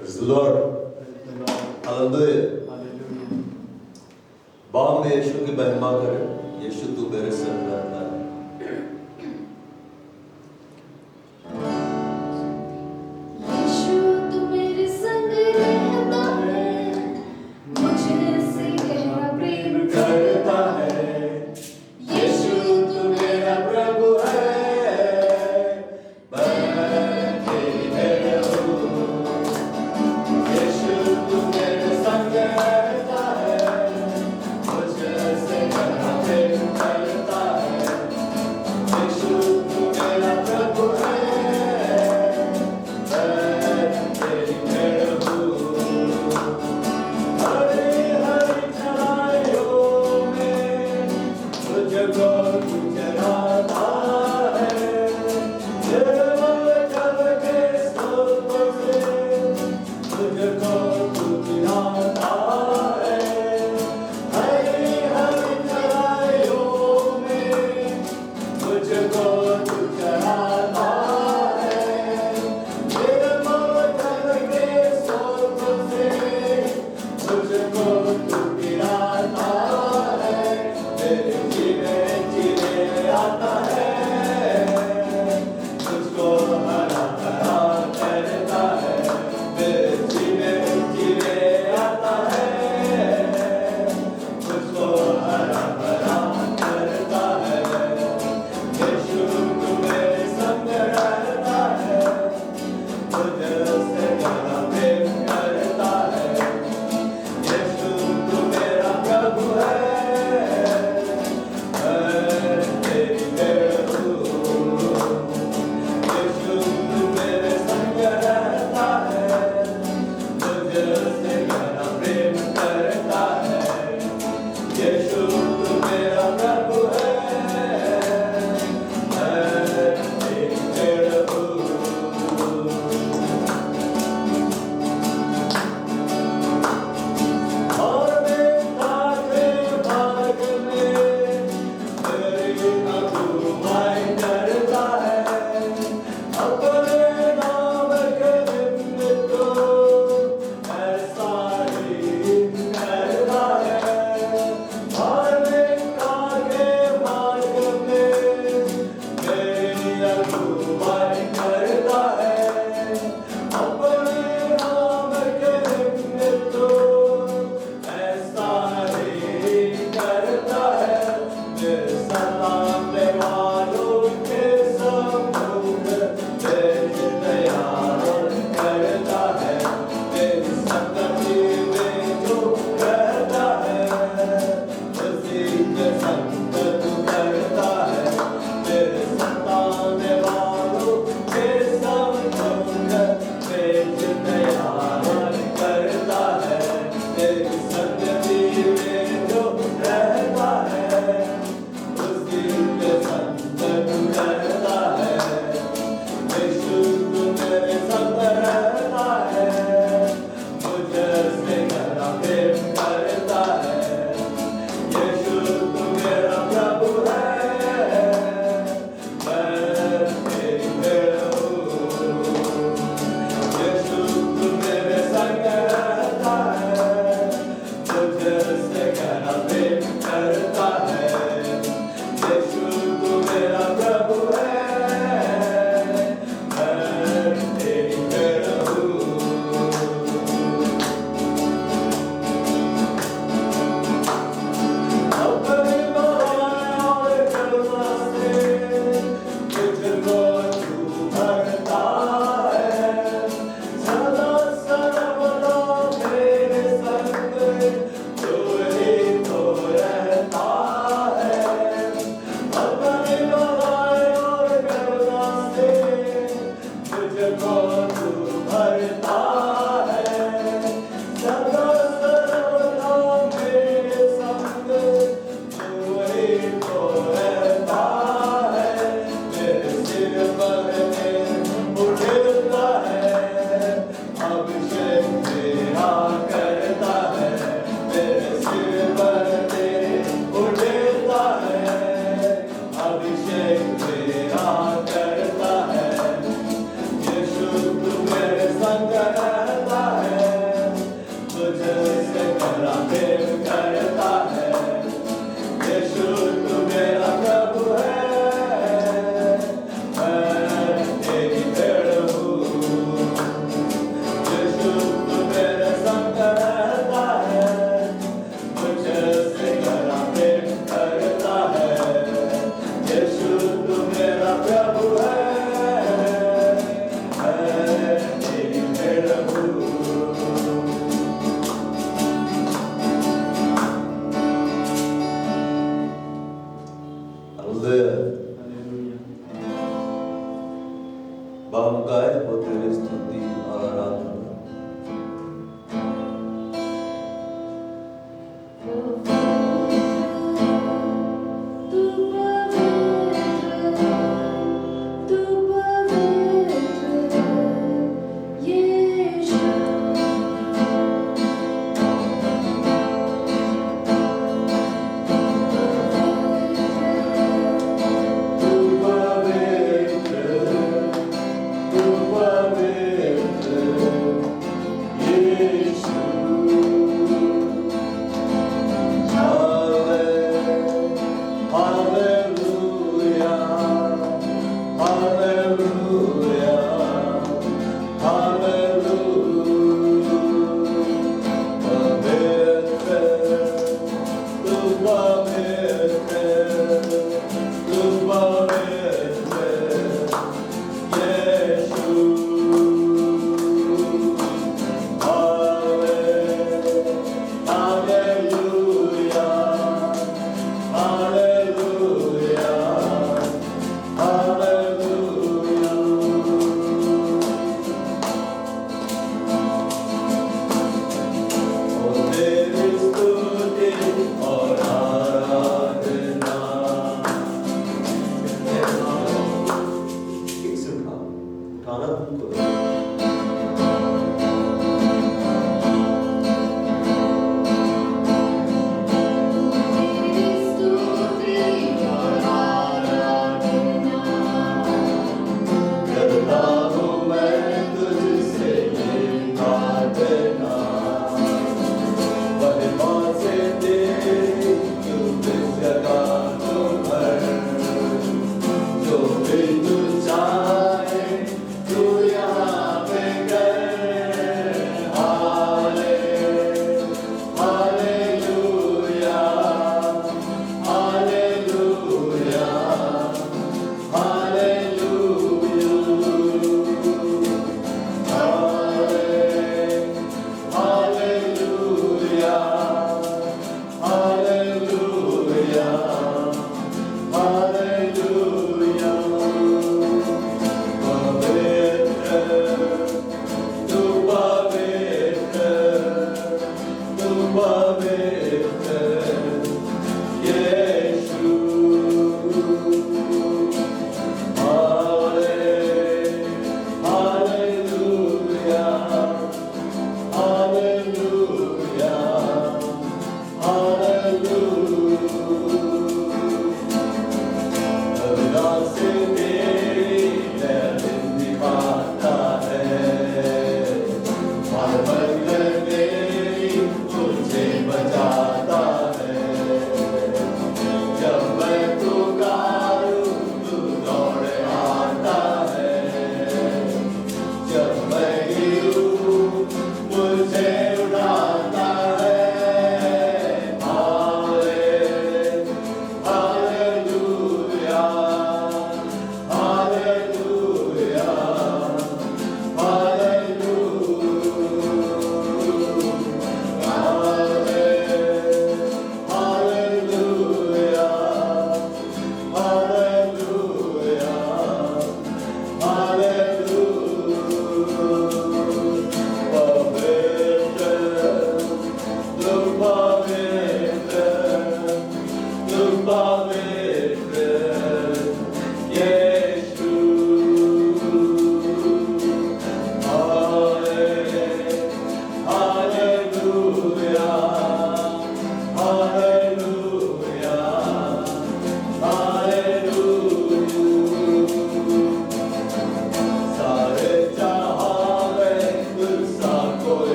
Praise the Lord. Hallelujah. बाम में यीशु की महिमा करें। यीशु तू मेरे संग रहता है। यीशु तू मेरे संग रहता है, मुझसे गहरा प्रेम करता है। यीशु तू मेरा प्रभु है, मैं तेरी भेड़ हूँ। यीशु तू मेरे संग रहता है, मुझसे गहरा प्रेम करता है। यीशु तू मेरा प्रभु है,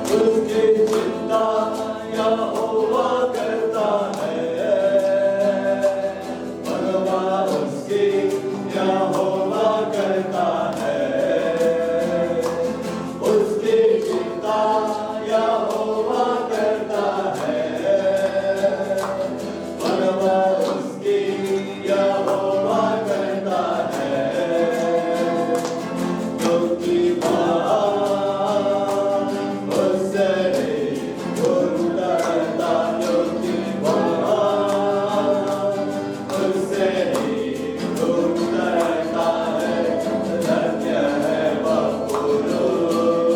उसकी चिंता यहोवा करता है, परवाह उसकी यहोवा करता है, उसकी चिंता यहोवा करता है, परवाह उसकी यहोवा करता है, क्योंकि उससे दूर रहता, क्योंकि उससे दूर रहता है, धन्य है वह पुरुष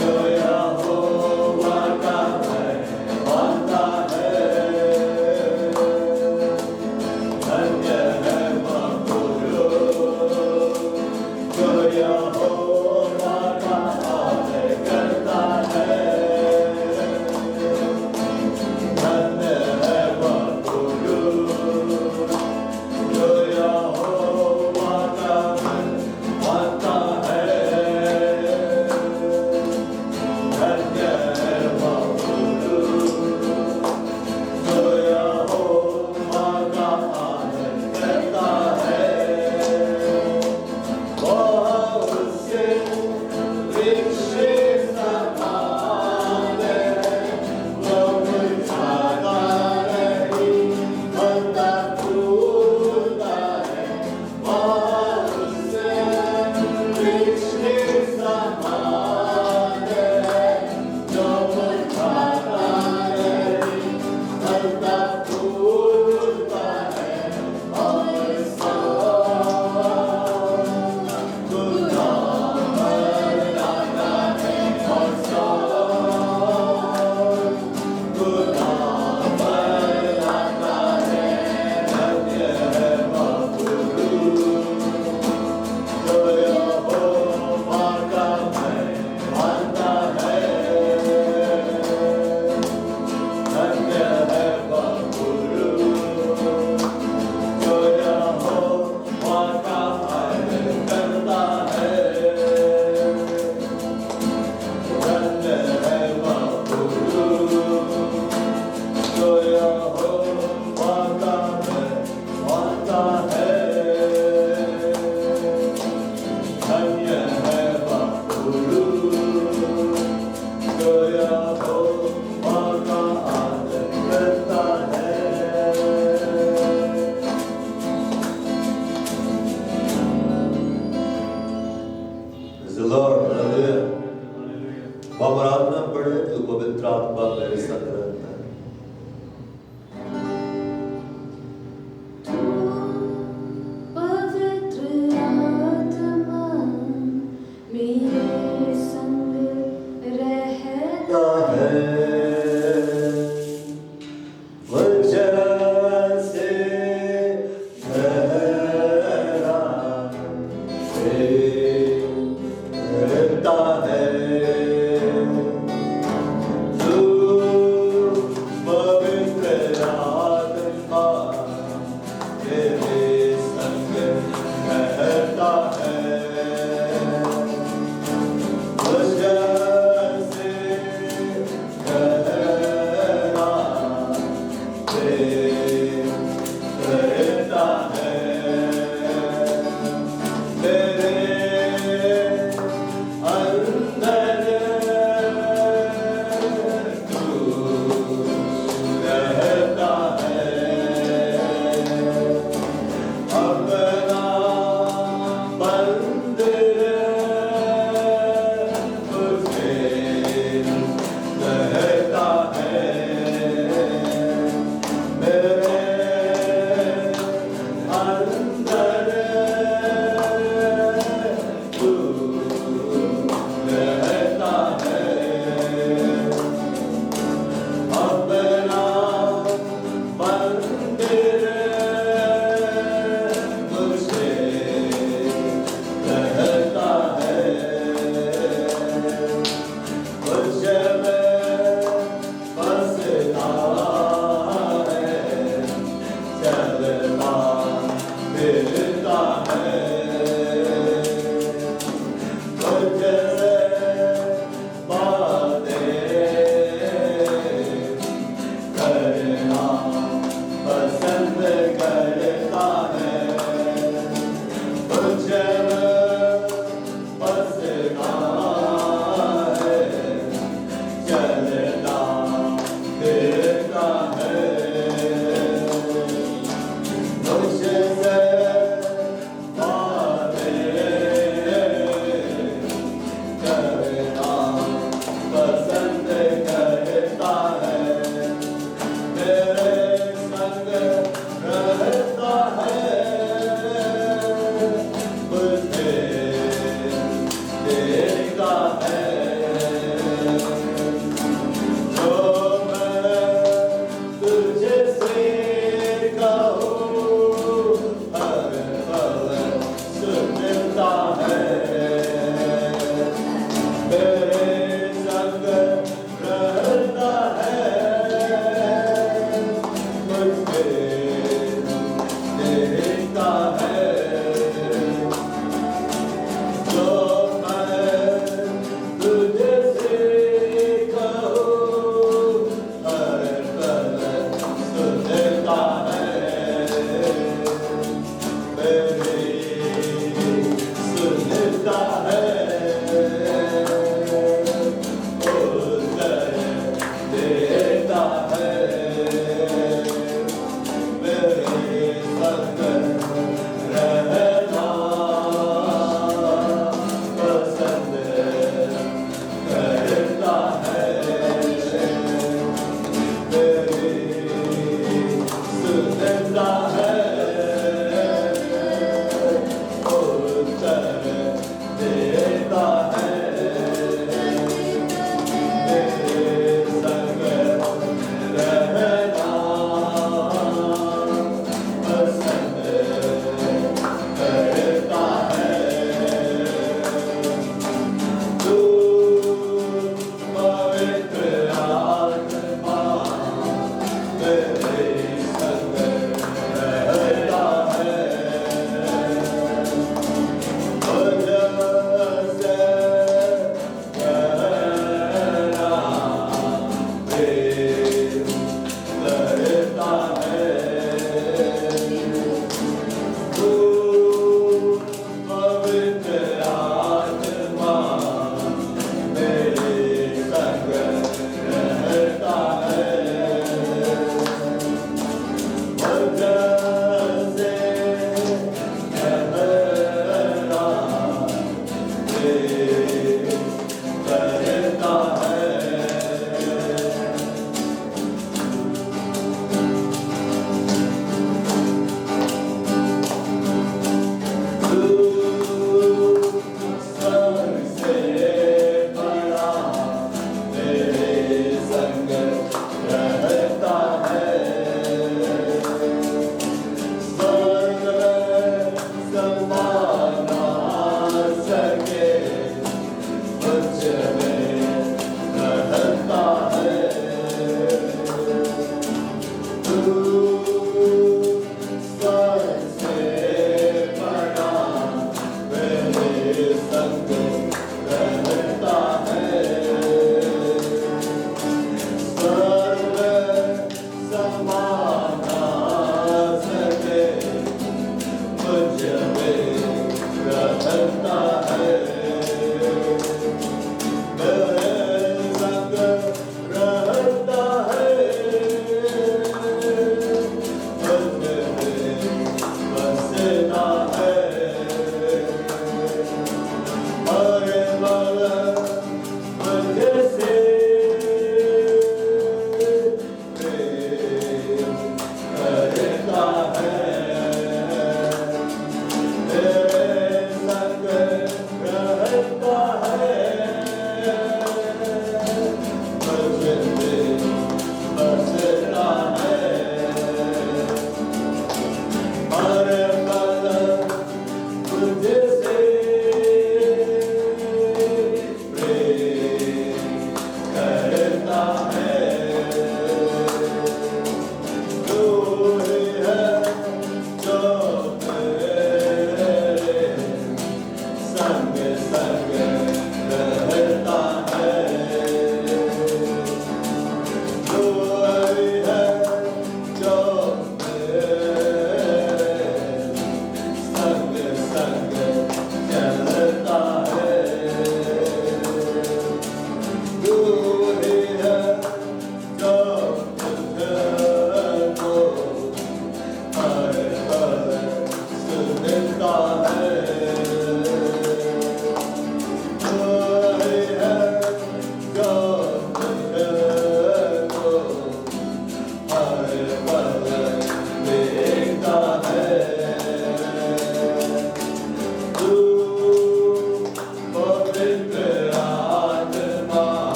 जो यहोवा का भय मानता है, धन्य है वह पुरुष जो यहोवा का आदर करता है, धन्य है वह पुरुष जो यहोवा का भय मानता है, धन्य है वह पुरुष जो यहोवा का आदर करता है, वह उसके वृक्ष समान है, वह मुरझाता नहीं, फलता फूलता है, वह उसके वृक्ष समान है, जो मुरझाता नहीं, फलता फूलता है, और आराधना पढ़े तो पवित्र आत्मा मेरे संग रहता है। पवित्र आत्मा मेरे संग रहता है, जैसे गहरा रहता है,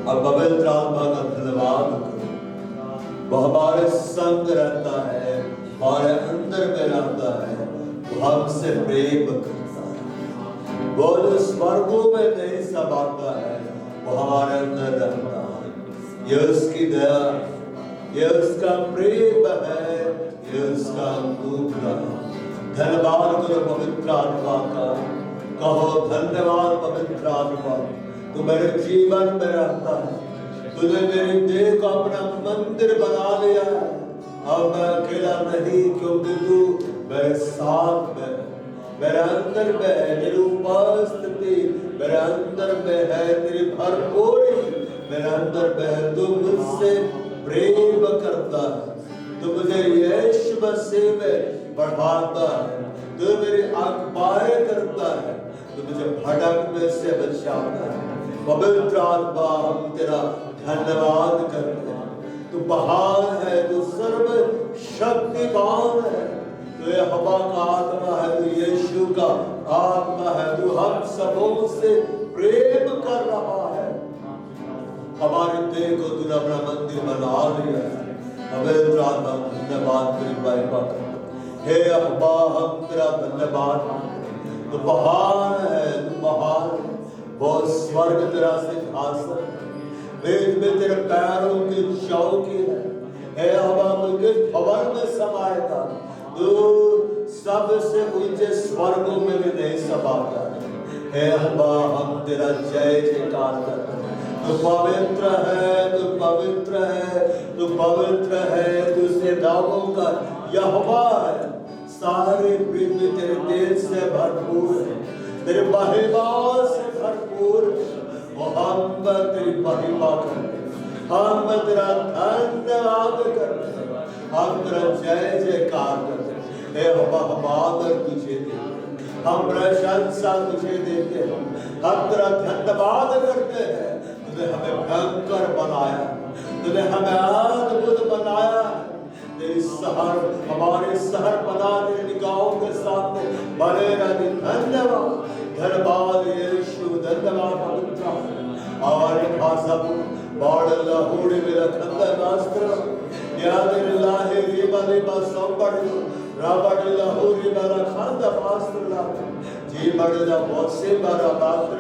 और पवित्र आत्मा का धन्यवाद करो। वो हमारे संग रहता है, हमारे अंदर में रहता है, वो हमसे प्रेम करता है। वो जो स्वर्गों में नहीं समाता है, वो हमारे अंदर रहता है। ये उसकी दया, ये उसका प्रेम है, ये उसका अनुग्रह। धन्यवाद करो पवित्र आत्मा का, कहो धन्यवाद पवित्र आत्मा, तू मेरे जीवन में रहता है। तूने मेरी देह को अपना मंदिर बना लिया। अब मैं अकेला नहीं, क्योंकि तू मेरे साथ में, मेरे अंदर में है। तेरी उपस्थिति मेरे अंदर में है, तेरी भरपूरी मेरे अंदर में है। तू मुझसे प्रेम करता है, तू मुझे यीशु मसीह में बढ़ाता है, तू मेरी अगुवाई करता है, तू मुझे भटक में से बचाता है। पवित्र आत्मा, हम तेरा धन्यवाद करते हैं। तू महान है, तू सर्व शक्तिमान है, तू यहोवा का आत्मा है, तू यीशु का आत्मा है, तू हम सबों से प्रेम कर रहा है। हमारे देह को तूने अपना मंदिर बना लिया है। पवित्र आत्मा धन्यवाद तेरी महिमा करते। हे यहोवा, हम तेरा धन्यवाद, तू महान है, तू महान है। बहुत स्वर्ग तेरा सिंहासन, वेद में तेरे पैरों की चौकी है। हे यहोवा, मुझे भवन में समाएगा, तू सबसे ऊंचे स्वर्गों में भी नहीं समाता है। हे यहोवा, हम तेरा जय जयकार करते हैं। तू पवित्र है, तू पवित्र है, तू पवित्र है, तू सेनाओं का यहोवा है। सारे पृथ्वी तेरे तेज से भरपूर है, तेरे महिमा से भरपूर है। और हम तेरी महिमा करते, हम तेरा धन्यवाद करते, हम तेरा जय जयकार करते। हम आदर तुझे देते, हम प्रशंसा तुझे देते हैं, हम तेरा धन्यवाद करते हैं। तूने हमें भयंकर बनाया, तूने हमें अद्भुत बनाया। तेरी शहर, हमारे शहर बना तेरे निगाहों के सामने बने रहने। धन्यवाद, धन्यवाद यीशु, धन्यवाद पवित्र। और भाषा बाड़ लहूड़ी में रखंदा नास्त्र याद लाहे रीबाले बा संबड़ राबड़ लहूड़ी में रखंदा पास्त्र जी बड़ला बोसे बड़ा बास्त्र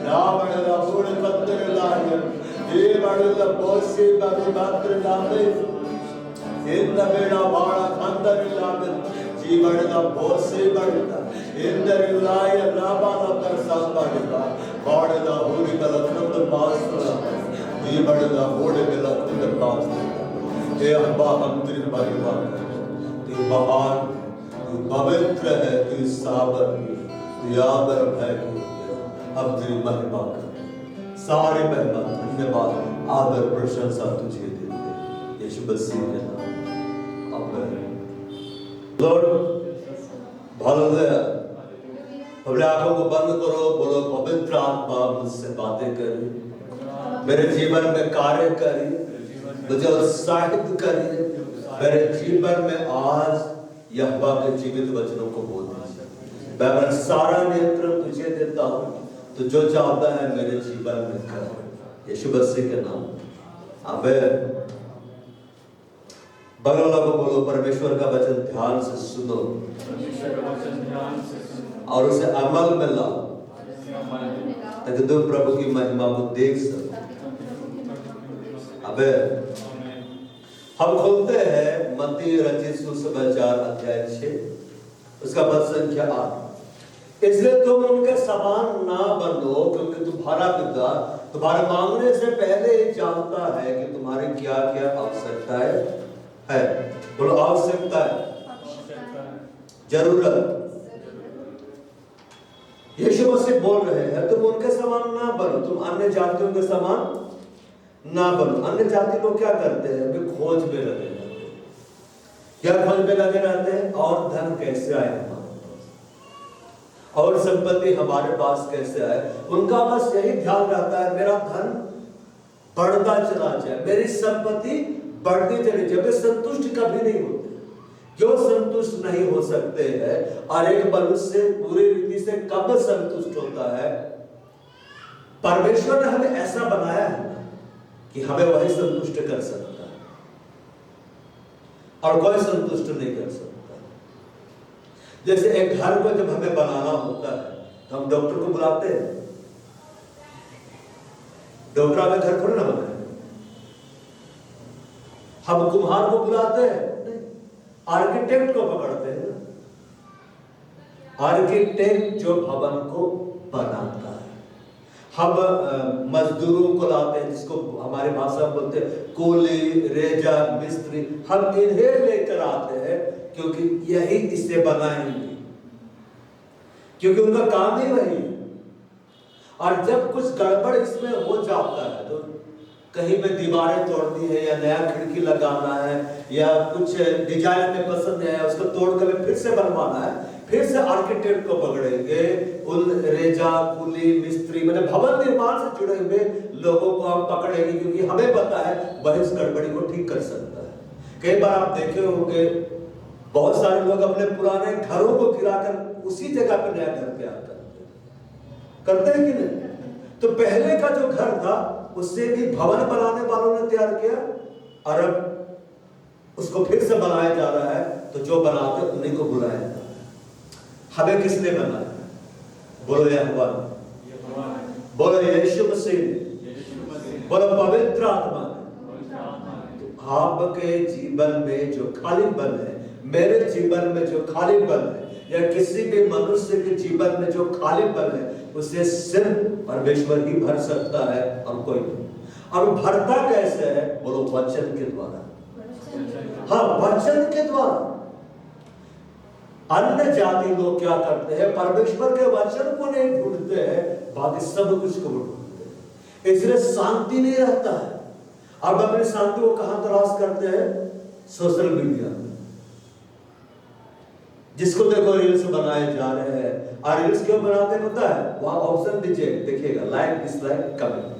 ना बड़ला बूढ़ पत्थर लाहे जी बड़ला बोसे बड़ा बास्त्र लाहे इन बेड़ा बाड़ा खंदर लाहे जी बड़ला बोसे बड़ला इंदर लाए राबाला कर संबड़ बाड़ला हूरी में रखंदा पास्त्र जी बड़ला बूढ़ में रखंदा पास्त्र। हे अब्बा, हम तेरी महिमा करते, तू महान, तू पवित्र है, तू साबर, तू यादर है। हम तेरी महिमा करते, सारे महिमा धन्यवाद आदर प्रशंसा तुझे देते यीशु मसीह के नाम, आमीन। Lord hallelujah. अपने आंखों को बंद करो, बोलो पवित्र आत्मा मुझसे बातें करिए, मेरे जीवन में कार्य करिए, मुझे उत्साहित करिए। मेरे जीवन में आज यहोवा के जीवित वचनों को बोल दीजिए। मैं अपना सारा नियंत्रण तुझे देता हूँ, तो जो चाहता है मेरे जीवन में कर, यीशु मसीह के नाम, आमीन। बगल वालों को बोलो परमेश्वर का वचन ध्यान से सुनो और उसे अमल में लाओ, ताकि तुम प्रभु की महिमा को देख सको। आमीन। हम खोलते हैं मत्ती रचित सुसमाचार अध्याय 6 उसका पद संख्या 8। इसलिए तुम उनके समान ना बनो, क्योंकि तुम्हारा पिता तुम्हारे मांगने से पहले ही जानता है कि तुम्हारी क्या क्या आवश्यकता है। बोलो आवश्यकता है, जरूरत। यीशु मसीह बोल रहे हैं तुम उनके समान ना बनो, तुम अन्य जातियों के समान ना बनो। अन्य जाति लोग क्या करते हैं? वे खोज में लगे रहते हैं। क्या खोज में लगे रहते हैं? और धन कैसे आए हमारे पास, और संपत्ति हमारे पास कैसे आए। उनका बस यही ध्यान रहता है मेरा धन बढ़ता चला जाए, मेरी संपत्ति बढ़ती चली जाए। वे संतुष्ट कभी नहीं होते। क्यों संतुष्ट नहीं हो सकते हैं? और एक मनुष्य पूरी रीति से कब संतुष्ट होता है? परमेश्वर ने हमें ऐसा बनाया है कि हमें वही संतुष्ट कर सकता है और कोई संतुष्ट नहीं कर सकता। जैसे एक घर को जब हमें बनाना होता है तो हम डॉक्टर को बुलाते हैं। डॉक्टर हमें घर थोड़ी ना बनाए। हम कुम्हार को बुलाते हैं, आर्किटेक्ट को पकड़ते हैं। आर्किटेक्ट जो भवन को बनाता है। हम मजदूरों को लाते हैं, जिसको हमारे भाषा में बोलते हैं कोली, रेजा, मिस्त्री। हम इन्हें लेकर आते हैं क्योंकि यही इसे बनाएंगे, क्योंकि उनका काम ही वही है। और जब कुछ गड़बड़ इसमें हो जाता है तो कहीं पे दीवारें तोड़नी है या नया खिड़की लगाना है या कुछ डिजाइन में पसंद है, उसको तोड़ कर फिर से बनवाना है, फिर से आर्किटेक्ट को पकड़ेंगे। उन रेजा, कुली, मिस्त्री मतलब भवन निर्माण से जुड़े हुए लोगों को हम पकड़ेंगे, क्योंकि हमें पता है वह इस गड़बड़ी को ठीक कर सकता है। कई बार आप देखे होंगे बहुत सारे लोग अपने पुराने घरों को गिराकर उसी जगह पे नया घर तैयार करते हैं कि नहीं? तो पहले का जो घर था उससे भी भवन बनाने वालों ने तैयार किया और अब उसको फिर से बनाया जा रहा है। तो जो बनाते उन्हीं को बुलाया जाता है। हमें किसने बनाया? बोलो यहोवा, बोलो यीशु मसीह, बोलो पवित्र आत्मा। आपके जीवन में जो खालीपन है, मेरे जीवन में जो खालीपन है, या किसी भी मनुष्य के जीवन में जो खालीपन है, उसे सिर्फ परमेश्वर ही भर सकता है और कोई नहीं। और भरता कैसे है? बोलो वचन के द्वारा। हाँ, वचन के द्वारा। अन्य जाति लोग क्या करते हैं, परमेश्वर के वचन को नहीं ढूंढते हैं, बाकी सब कुछ को ढूंढते हैं, इसलिए शांति नहीं रहता है। अब अपनी शांति को कहां तलाश करते हैं? सोशल मीडिया में। जिसको देखो रील्स बनाए जा रहे हैं, और रील्स क्यों बनाते हैं पता है? वहां ऑप्शन दीजिए, देखिएगा लाइक डिसलाइक कमेंट,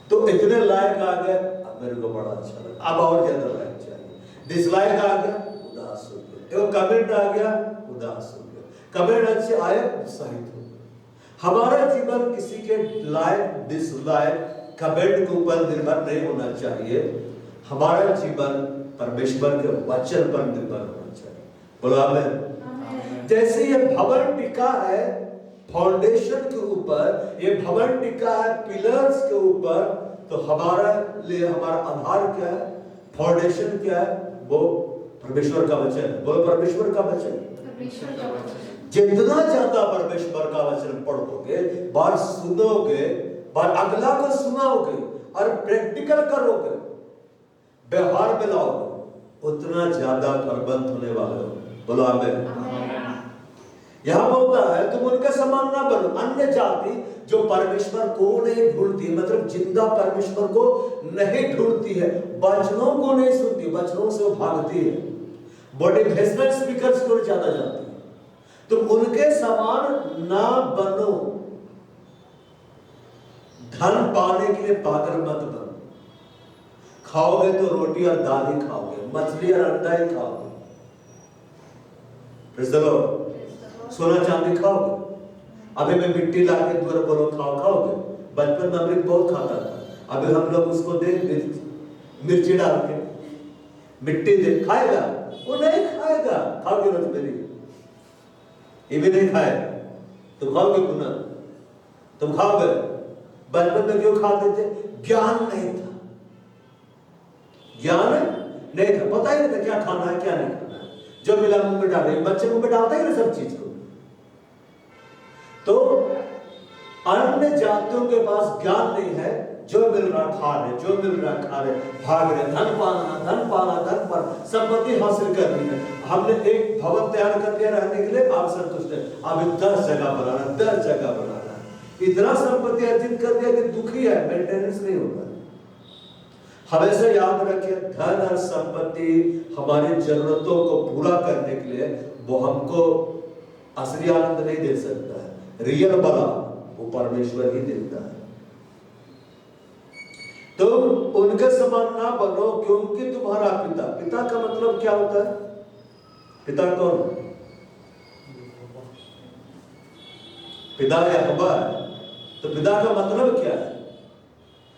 तो इतने लाइक आ गए, अब मेरे को बड़ा अच्छा लगा, अब और ज्यादा लाइक चाहिए, डिसलाइक आ गया उदास हो गया, एवं कमेंट आ गया उदास हो गया, कमेंट अच्छे आए उत्साहित हो गया। हमारा जीवन किसी के लाइक डिसलाइक कमेंट के ऊपर निर्भर नहीं होना चाहिए, हमारा जीवन परमेश्वर के वचन पर निर्भर होना चाहिए। बोलो आमीन। जैसे ये भवन टिका है फाउंडेशन के ऊपर, ये भवन टिका है पिलर्स के ऊपर, तो हमारा लिए हमारा आधार क्या है, फाउंडेशन क्या है? वो परमेश्वर का वचन। बोलो परमेश्वर का वचन। जितना ज्यादा परमेश्वर का वचन पढ़ोगे, बार सुनोगे, बार अगला को सुनाओगे और प्रैक्टिकल करोगे, व्यवहार में लाओगे, उतना ज्यादा फलवंत होने वाले हो। बोलो आमीन। यहां बोलता है तुम उनके समान ना बनो। अन्य जाति जो परमेश्वर को नहीं ढूंढती, मतलब जिंदा परमेश्वर को नहीं ढूंढती है, वचनों को नहीं सुनती, वचनों से वो भागती है, मोटिवेशनल स्पीकर्स को ज्यादा जाती है, तुम उनके समान ना बनो। धन पाने के लिए पागल मत बनो। खाओगे तो रोटी और दाल ही खाओगे, मछली और अंडा ही खाओगे। सोना चांदी खाओगे? अभी मैं मिट्टी लाके तुम्हारे बोलो खाओ, खाओगे? बचपन में अमृत बहुत खाता था, अभी हम लोग उसको दे मिर्ची डाल के मिट्टी दे, खाएगा? वो नहीं खाएगा। खाओगे रोजमेरी? ये भी नहीं खाएगा। तुम खाओगे पुनः? तुम खाओगे? बचपन में क्यों खाते थे? ज्ञान नहीं था, ज्ञान नहीं था, पता ही नहीं था क्या खाना है क्या नहीं खाना है, जो मिला मुंह में डाले। बच्चे मुंह में डालते हैं ना सब चीज को। तो अन्य जातियों के पास ज्ञान नहीं है, जो मिल रहा खा रहे, जो मिल रहा खा रहे, भाग रहे, धन पाना, धन पाना, धन पाना, संपत्ति हासिल करनी है। हमने एक भवन तैयार कर दिया रहने के लिए, आप संतुष्ट है, अभी 10 जगह बनाना, 10 जगह बनाना, इतना संपत्ति अर्जित कर दिया कि दुखी है, मेंटेनेंस नहीं होता। हमेशा याद रखिए, धन और संपत्ति हमारी जरूरतों को पूरा करने के लिए वो हमको असली आनंद नहीं दे सकता है। रियल वाला वो परमेश्वर ही देता है। तुम उनके समान ना बनो, क्योंकि तुम्हारा पिता, पिता का मतलब क्या होता है? पिता कौन? पिता यहोवा है। तो पिता का मतलब क्या है?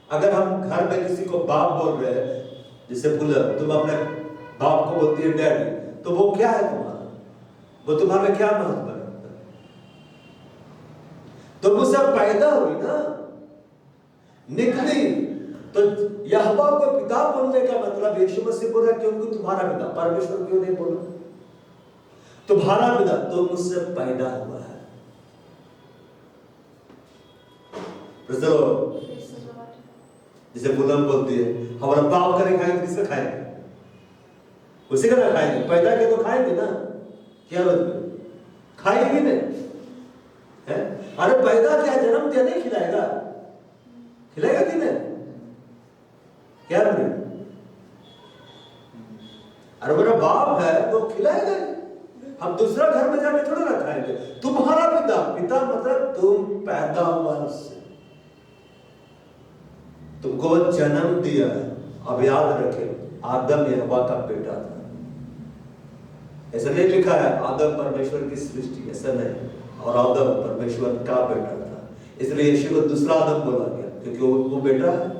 अगर हम घर में किसी को बाप बोल रहे हैं, जैसे बोला तुम अपने बाप को बोलती है डैडी, तो वो क्या है तुम्हारा? वो तुम्हारे क्या महत्व रखता है? तुम उससे पैदा हुई ना, निकली, तो यहोवा को पिता बोलने का मतलब यीशु मसीह बोल रहा है क्योंकि तुम्हारा पिता। परमेश्वर क्यों नहीं बोला? तुम्हारा पिता, तुम उससे पैदा हुआ है। जैसे पूनम बोलती है हमारा बाप करे खाएंगे, किसका खाएंगे? उसी का ना खाएंगे, पैदा के तो खाएंगे ना, क्या रोज खाएंगे नहीं है? अरे पैदा क्या जन्म दिया, नहीं खिलाएगा? खिलाएगा कि नहीं? क्या बोले? अरे मेरा बाप है तो खिलाएगा। हम दूसरा घर में जाके थोड़ा ना खाएंगे। तुम्हारा पिता, पिता मतलब तुम पैदा हुआ उससे, तुमको जन्म दिया है। अब याद रखें, आदम यहोवा का बेटा था। ऐसा नहीं लिखा है आदम परमेश्वर की सृष्टि, ऐसा नहीं। और आदम परमेश्वर का बेटा था, इसलिए यीशु को दूसरा आदम बोला गया क्योंकि वो बेटा है।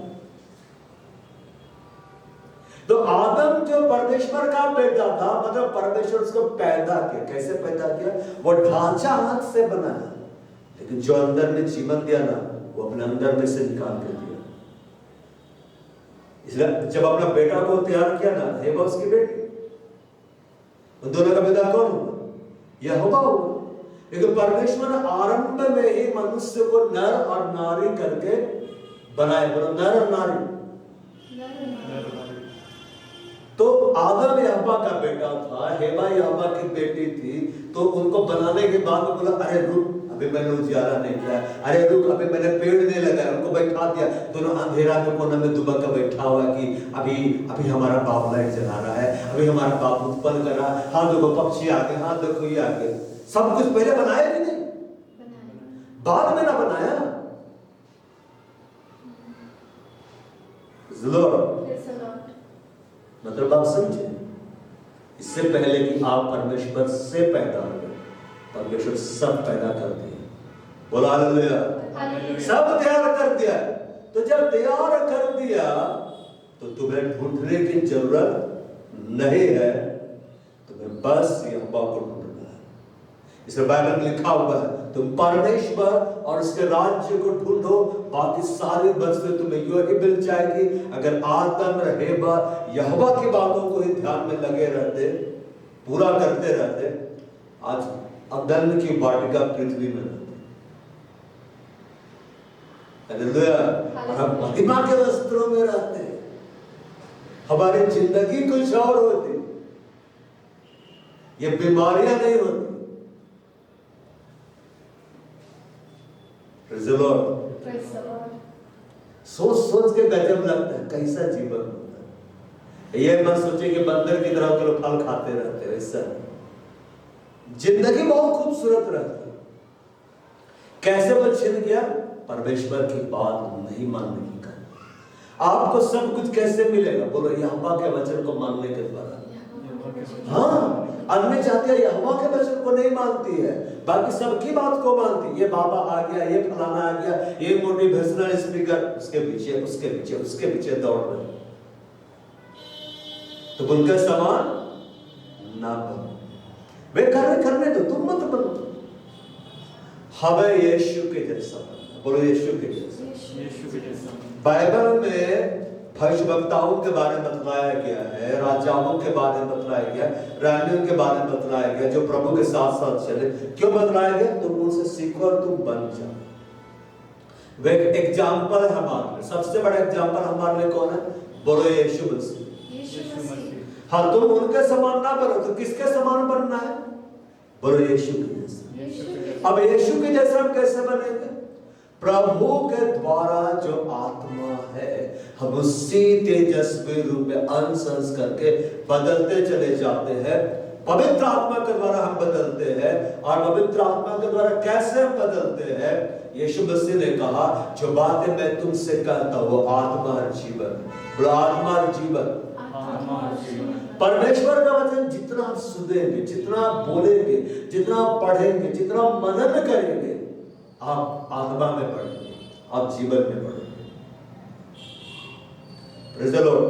तो आदम जो परमेश्वर का बेटा था, मतलब परमेश्वर उसको पैदा किया। कैसे पैदा किया? वो ढांचा हाथ से बना है, लेकिन जो अंदर में जीवन दिया ना, वो अपने अंदर में से निकाल के दिया। इसलिए जब अपना बेटा को तैयार किया ना, हेवा उसकी बेटी, उन दोनों का पिता कौन हुआ? यहोवा हुआ। लेकिन परमेश्वर ने आरंभ में ही मनुष्य को नर और नारी करके बनाए। बोलो नर और नारी। तो आदम यहोवा का बेटा था, हेवा यहोवा की बेटी थी, तो उनको बनाने के बाद बोला अरे रुक, अभी मैंने उजियारा नहीं किया, अरे रुक अभी मैंने पेड़ नहीं लगाया, उनको बैठा दिया, दोनों अंधेरा में कोने में दुबक कर बैठा हुआ कि अभी अभी हमारा बाप लाइट जला रहा है, अभी हमारा बाप उत्पन्न कर रहा है, हाँ देखो पक्षी आ गए, हाँ देखो ये आ गए। सब कुछ पहले बनाया कि नहीं? बाद में ना बनाया। मतलब आप समझे, इससे पहले कि आप परमेश्वर से पैदा हुए, परमेश्वर सब पैदा कर दिए। बोला हालेलुया। सब तैयार कर दिया। तो जब तैयार कर दिया तो तुम्हें ढूंढने की जरूरत नहीं है, तुम्हें बस यहोवा को ढूंढना है। इसमें बाइबल में लिखा हुआ है तुम परमेश्वर और उसके राज्य को ढूंढो, बाकी सारी वस्तुएं तुम्हें यूं ही मिल जाएगी। अगर आदम हेवा यहोवा की बातों को ही ध्यान में लगे रहते, पूरा करते रहते, आज अदन की वाटिका पृथ्वी में रहते। हालेलुया। और हम महिमा के वस्त्रों में रहते, हमारी जिंदगी कुछ और होती, ये बीमारियां नहीं होती। सोच सोच के गजब लगता है कैसा जीवन होता है। ये मत सोचिए कि बंदर की तरह के लोग फल खाते रहते हैं, ऐसा जिंदगी बहुत खूबसूरत रहती है। कैसे वो छिन गया? परमेश्वर की बात नहीं मानने की कारण। आपको सब कुछ कैसे मिलेगा? बोलो यहोवा के वचन को मानने के द्वारा। हाँ, अन्य जातियां यहोवा के वचन को नहीं मानती है, बाकी सबकी बात को मानती। ये बाबा आ गया, ये फलाना आ गया, ये मोटिवेशनल स्पीकर, उसके पीछे उसके पीछे उसके पीछे दौड़ रहे। तो उनके समान ना बनो। वे करने दो, तुम मत बनो। हमें यीशु के जैसा बनना। बोलो यीशु के जैसा। बाइबल में भविष्यवक्ताओं के बारे में बतलाया गया है, राजाओं के बारे में बतलाया गया, रानियों के बारे में बतलाया गया, जो प्रभु के साथ साथ चले। क्यों बतलाया गया? तुम उनसे सीखो और तुम बन जाओ। वे एक एग्जाम्पल है हमारे लिए। सबसे बड़ा एग्जाम्पल हमारे लिए कौन है? बोलो यीशु मसीह। हाँ, तुम उनके समान ना बनो तो किसके समान बनना है? बोलो यीशु के जैसा। अब यीशु के जैसा हम कैसे बनेंगे? प्रभु के द्वारा जो आत्मा है, हम उसी तेजस्वी रूप में अंश अंश करके बदलते चले जाते हैं। पवित्र आत्मा के द्वारा हम बदलते हैं। और पवित्र आत्मा के द्वारा कैसे हम बदलते हैं? यीशु मसीह ने कहा जो बातें मैं तुमसे कहता हूं वो आत्मा और जीवन। बोलो आत्मा और जीवन। परमेश्वर का वचन जितना आप सुनेंगे, जितना आप बोलेंगे, जितना आप पढ़ेंगे, जितना मनन करेंगे, आप आत्मा में पढ़ेंगे, आप जीवन में पढ़ेंगे। Praise the Lord.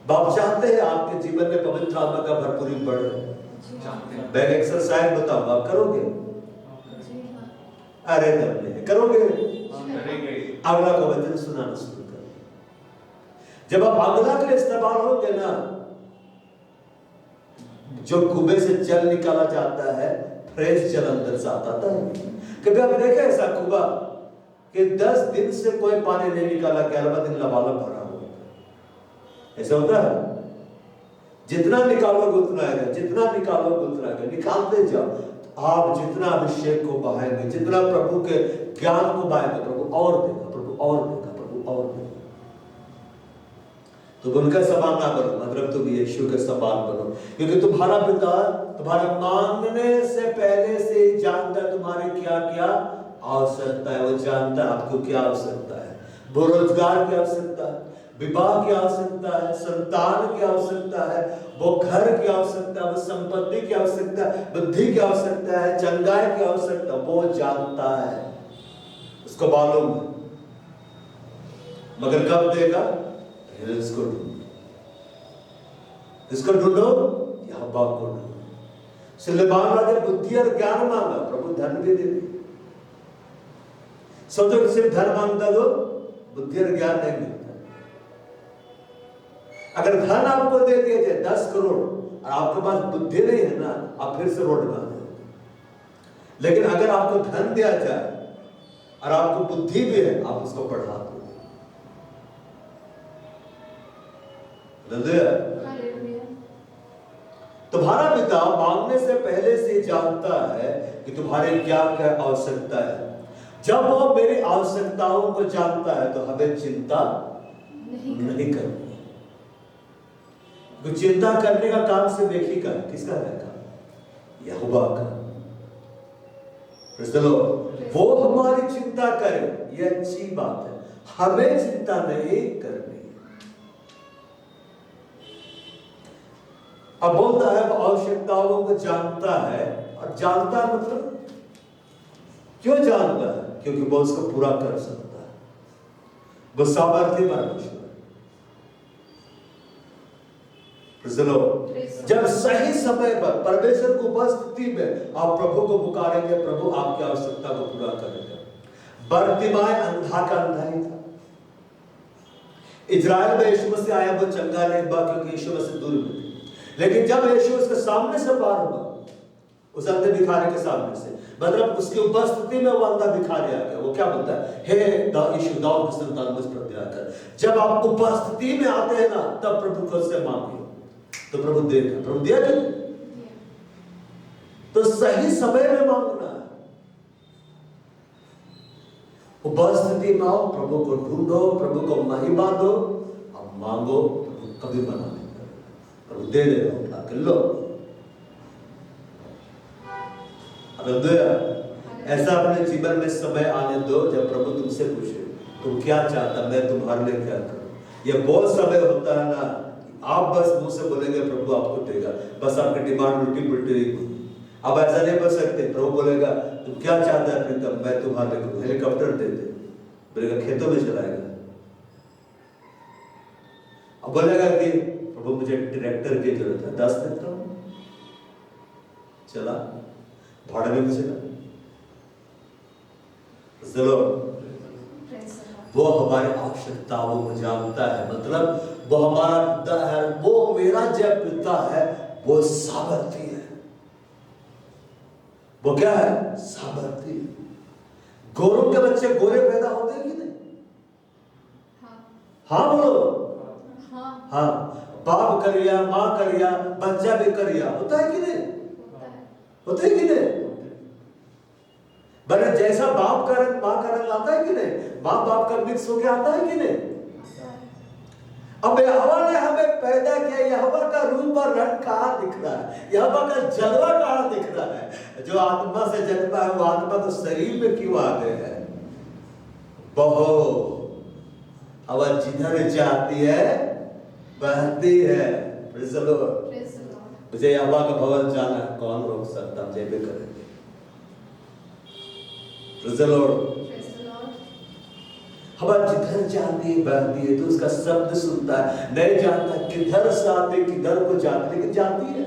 बाप चाहते हैं आपके जीवन में पवित्र आत्मा का भरपूरी बढ़े। बैक एक्सरसाइज बताऊं, आप करोगे? अरे तब नहीं करोगे। अगला का वचन सुनाना शुरू करो। जब आप अगला के लिए इस्तेमाल होगे ना, जो कुएं से जल निकाला जाता है, फ्रेश जल अंदर से आता था। कभी आप देखे ऐसा कुआं कि 10 दिन से कोई पानी नहीं निकाला, 11वां दिन लबालब भरा हुआ? ऐसा होता है? जितना निकालोगे उतना आएगा, जितना निकालोगे उतना आएगा। निकालते जाओ। आप जितना अभिषेक को बहाएंगे, जितना प्रभु के ज्ञान को बहाएंगे, प्रभु और देगा, प्रभु और देगा, प्रभु और देगा। तो उनका समान ना बनो, मतलब तुम यीशु के समान बनो, क्योंकि तुम्हारा पिता तुम्हारे मांगने से पहले से ही जानता है तुम्हारे क्या क्या आवश्यकता है। वो जानता है आपको क्या आवश्यकता है। वो रोजगार की आवश्यकता है, विवाह की आवश्यकता है, संतान की आवश्यकता है, वो घर की आवश्यकता है, वो संपत्ति की आवश्यकता है, बुद्धि की आवश्यकता है, चंगाई की आवश्यकता, वो जानता है, उसको मालूम है। मगर कब देगा? इसको ढूंढो, इसको ढूंढो, यहोवा को ढूंढो। सुलेमान राजा बुद्धि और ज्ञान मांगा, प्रभु धन भी दे दिया। सोचो कि सिर्फ धन मांगता तो बुद्धि और ज्ञान नहीं मिलता। अगर धन आपको दे दिया जाए 10 करोड़ और आपके पास बुद्धि नहीं है ना, आप फिर से रोड बना देंगे। लेकिन अगर आपको धन दिया जाए और आपको बुद्धि भी है, आप उसको पढ़ा दो। हालेलुया। तुम्हारा पिता मांगने से पहले से जानता है कि तुम्हारे क्या क्या आवश्यकता है। जब वो मेरी आवश्यकताओं को जानता है तो हमें चिंता नहीं करनी। तो चिंता करने का काम सिर्फ एक ही का, किसका रहेगा? यहोवा का। वो हमारी चिंता करे, ये अच्छी बात है। हमें चिंता नहीं करनी। अब बोलता है वो आवश्यकताओं को जानता है, और जानता है मतलब क्यों जानता है? क्योंकि वो उसको पूरा कर सकता है। वो सामर्थ्य परमेश्वर। जब सही समय पर परमेश्वर की उपस्थिति में आप प्रभु को पुकारेंगे, प्रभु आपकी आवश्यकता को पूरा करेंगे। बरतिमाई अंधा का अंधा ही था। इजराइल में यीशु मसीह आया, वो चंगा नहीं हुआ क्योंकि यीशु मसीह दूर में थे। लेकिन जब यीशु उसके सामने से पार हुआ, उस अंधे भिखारी के सामने से, मतलब उसकी उपस्थिति में वो अंधा भिखारी आ गया। वो क्या बोलता है? हे यीशु, दाऊद की संतान, मुझ पर दया कर। जब आप उपस्थिति में आते हैं ना, तब प्रभु को से मांगिए तो प्रभु देगा। प्रभु दिया क्यों? तो सही समय में मांगना है। उपस्थिति में आओ, प्रभु को ढूंढो, प्रभु को महिमा दो, अब मांगो, प्रभु कभी मना नहीं करेगा। प्रभु दे देगा, उठा के लो। ऐसा अपने जीवन में समय आने दो जब प्रभु तुमसे पूछे तुम क्या चाहता, मैं तुम्हारे लिए क्या करूं। ये बहुत समय होता है ना, आप बस मुंह से बोलेंगे प्रभु आपको देगा, बस आपकी डिमांड उल्टी पुल्टी। अब ऐसा नहीं बोल सकते। प्रभु बोलेगा तुम क्या चाहता है प्रीतम, मैं तुम्हारे लिए हेलीकॉप्टर दे दे, बोलेगा खेतों में चलाएगा। अब बोलेगा कि प्रभु मुझे ट्रैक्टर की जरूरत है, 10 देता हूं, चला भाड़े में मुझे। चलो, वो हमारी आवश्यकताओं को जानता है, मतलब वो हमारा पिता है। वो मेरा जब पिता है वो सामर्थी है। वो क्या है? सामर्थी। गोरों के बच्चे गोरे पैदा होते हैं कि नहीं? हाँ बोलो। हाँ, बाप करिया, माँ करिया, बच्चा भी करिया, होता है कि नहीं? होता है कि नहीं? बड़े जैसा बाप का रंग माँ का रंग आता है कि नहीं? माँ बाप का मिक्स होके आता है कि नहीं? अब यहोवा ने हमें पैदा किया, यहोवा का रूप और रंग कहाँ दिख रहा है? यहोवा का जलवा कहाँ दिख रहा है? जो आत्मा से जन्मा है वो आत्मा तो शरीर में क्यों आ गए हैं? बहुत हवा जिधर जाती है बहती है। मुझे यहोवा का भवन जाना है, कौन रोक सकता? हम जेबे करेंगे। हवा जिधर जाती है बहती है, तो उसका शब्द सुनता है, नहीं जानता किधर से आते किधर को जाती, लेकिन जाती है।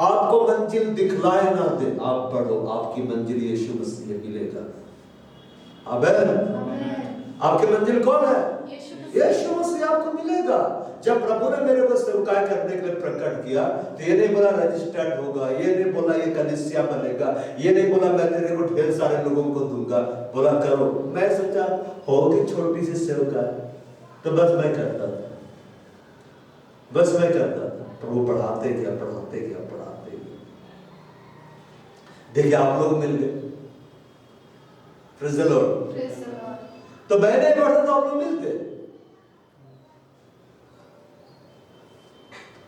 आपको मंजिल दिखलाए ना दे, आप बढ़ो, आपकी मंजिल यीशु मसीह मिलेगा। आमीन। आपकी मंजिल कौन है? यीशु मसीह आपको मिलेगा। जब प्रभु ने मेरे को सेवकाई करने के लिए प्रकट किया, तो ये नहीं बोला रजिस्टर्ड होगा, ये नहीं बोला ये कलीसिया बनेगा, ये नहीं बोला मैं तेरे को ढेर सारे लोगों को दूंगा, बोला करो। मैं सोचा होगी छोटी सी सेवकाई, तो बस मैं करता था, बस मैं करता था। प्रभु पढ़ाते गया, पढ़ाते गया, पढ़ाते गया। देखिए आप लोग मिल गए। Praise the Lord. तो मैं नहीं पढ़ता तो आप लोग मिलते।